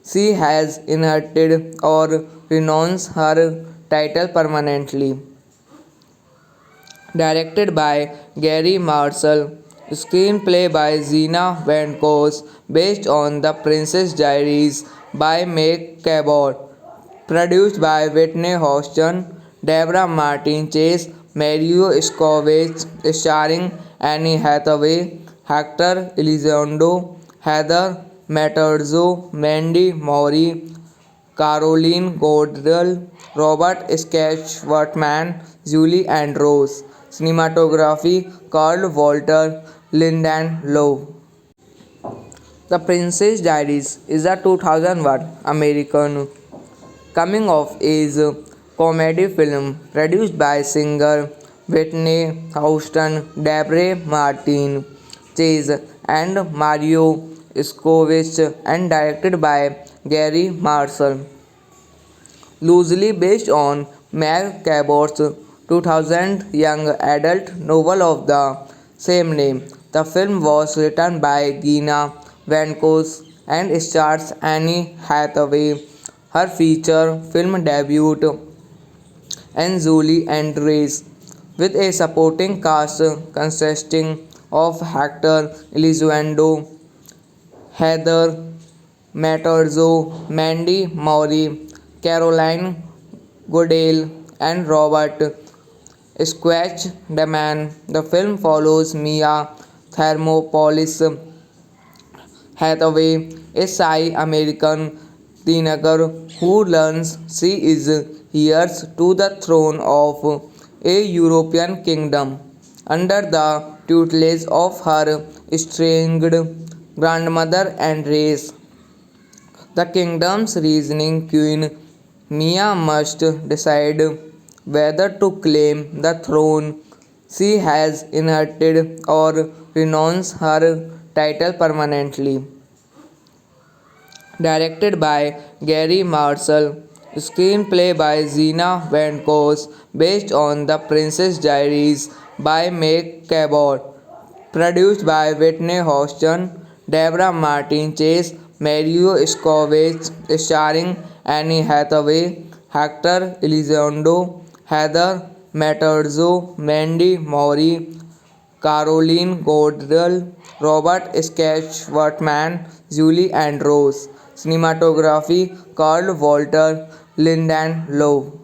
she has inherited or renounce her title permanently. Directed by Gary Marshall, screenplay by Zena Vankos, based on The Princess Diaries by Meg Cabot, produced by Whitney Houston, Deborah Martin Chase, Mario Scovich, starring Annie Hathaway, Hector Elizondo, Heather Matterzo, Mandy Maury, Caroline Goodell, Robert Sketchworthman, Julie Andrews. Cinematography Carl Walter Lindenlow. The Princess Diaries is a 2001 American coming of age comedy film produced by singer Whitney Houston, Deborah Martin, Chase, and Mario Scovich, and directed by Gary Marshall. Loosely based on Mel Cabot's 2000 young adult novel of the same name. The film was written by Gina Vankos and stars Annie Hathaway. Her feature film debut and Julie Andrews, with a supporting cast consisting of Hector Elizondo, Heather Matterzo, Mandy Maury, Caroline Goodale, and Robert Squatch Daman. The film follows Mia Thermopolis Hathaway, a shy American teenager who learns she is heirs to the throne of a European kingdom under the tutelage of her estranged grandmother and race. The kingdom's reasoning queen, Mia must decide whether to claim the throne she has inherited or renounce her title permanently. Directed by Gary Marshall, screenplay by Zena Venkos, based on The Princess Diaries by Meg Cabot, produced by Whitney Houston, Deborah Martin Chase, Mario Scovich, starring Annie Hathaway, Hector Elizondo, Heather Matterzo, Mandy Maury, Caroline Goodell, Robert Sketchworthman, Julie Andrews. Cinematography Carl Walter Lindenlow.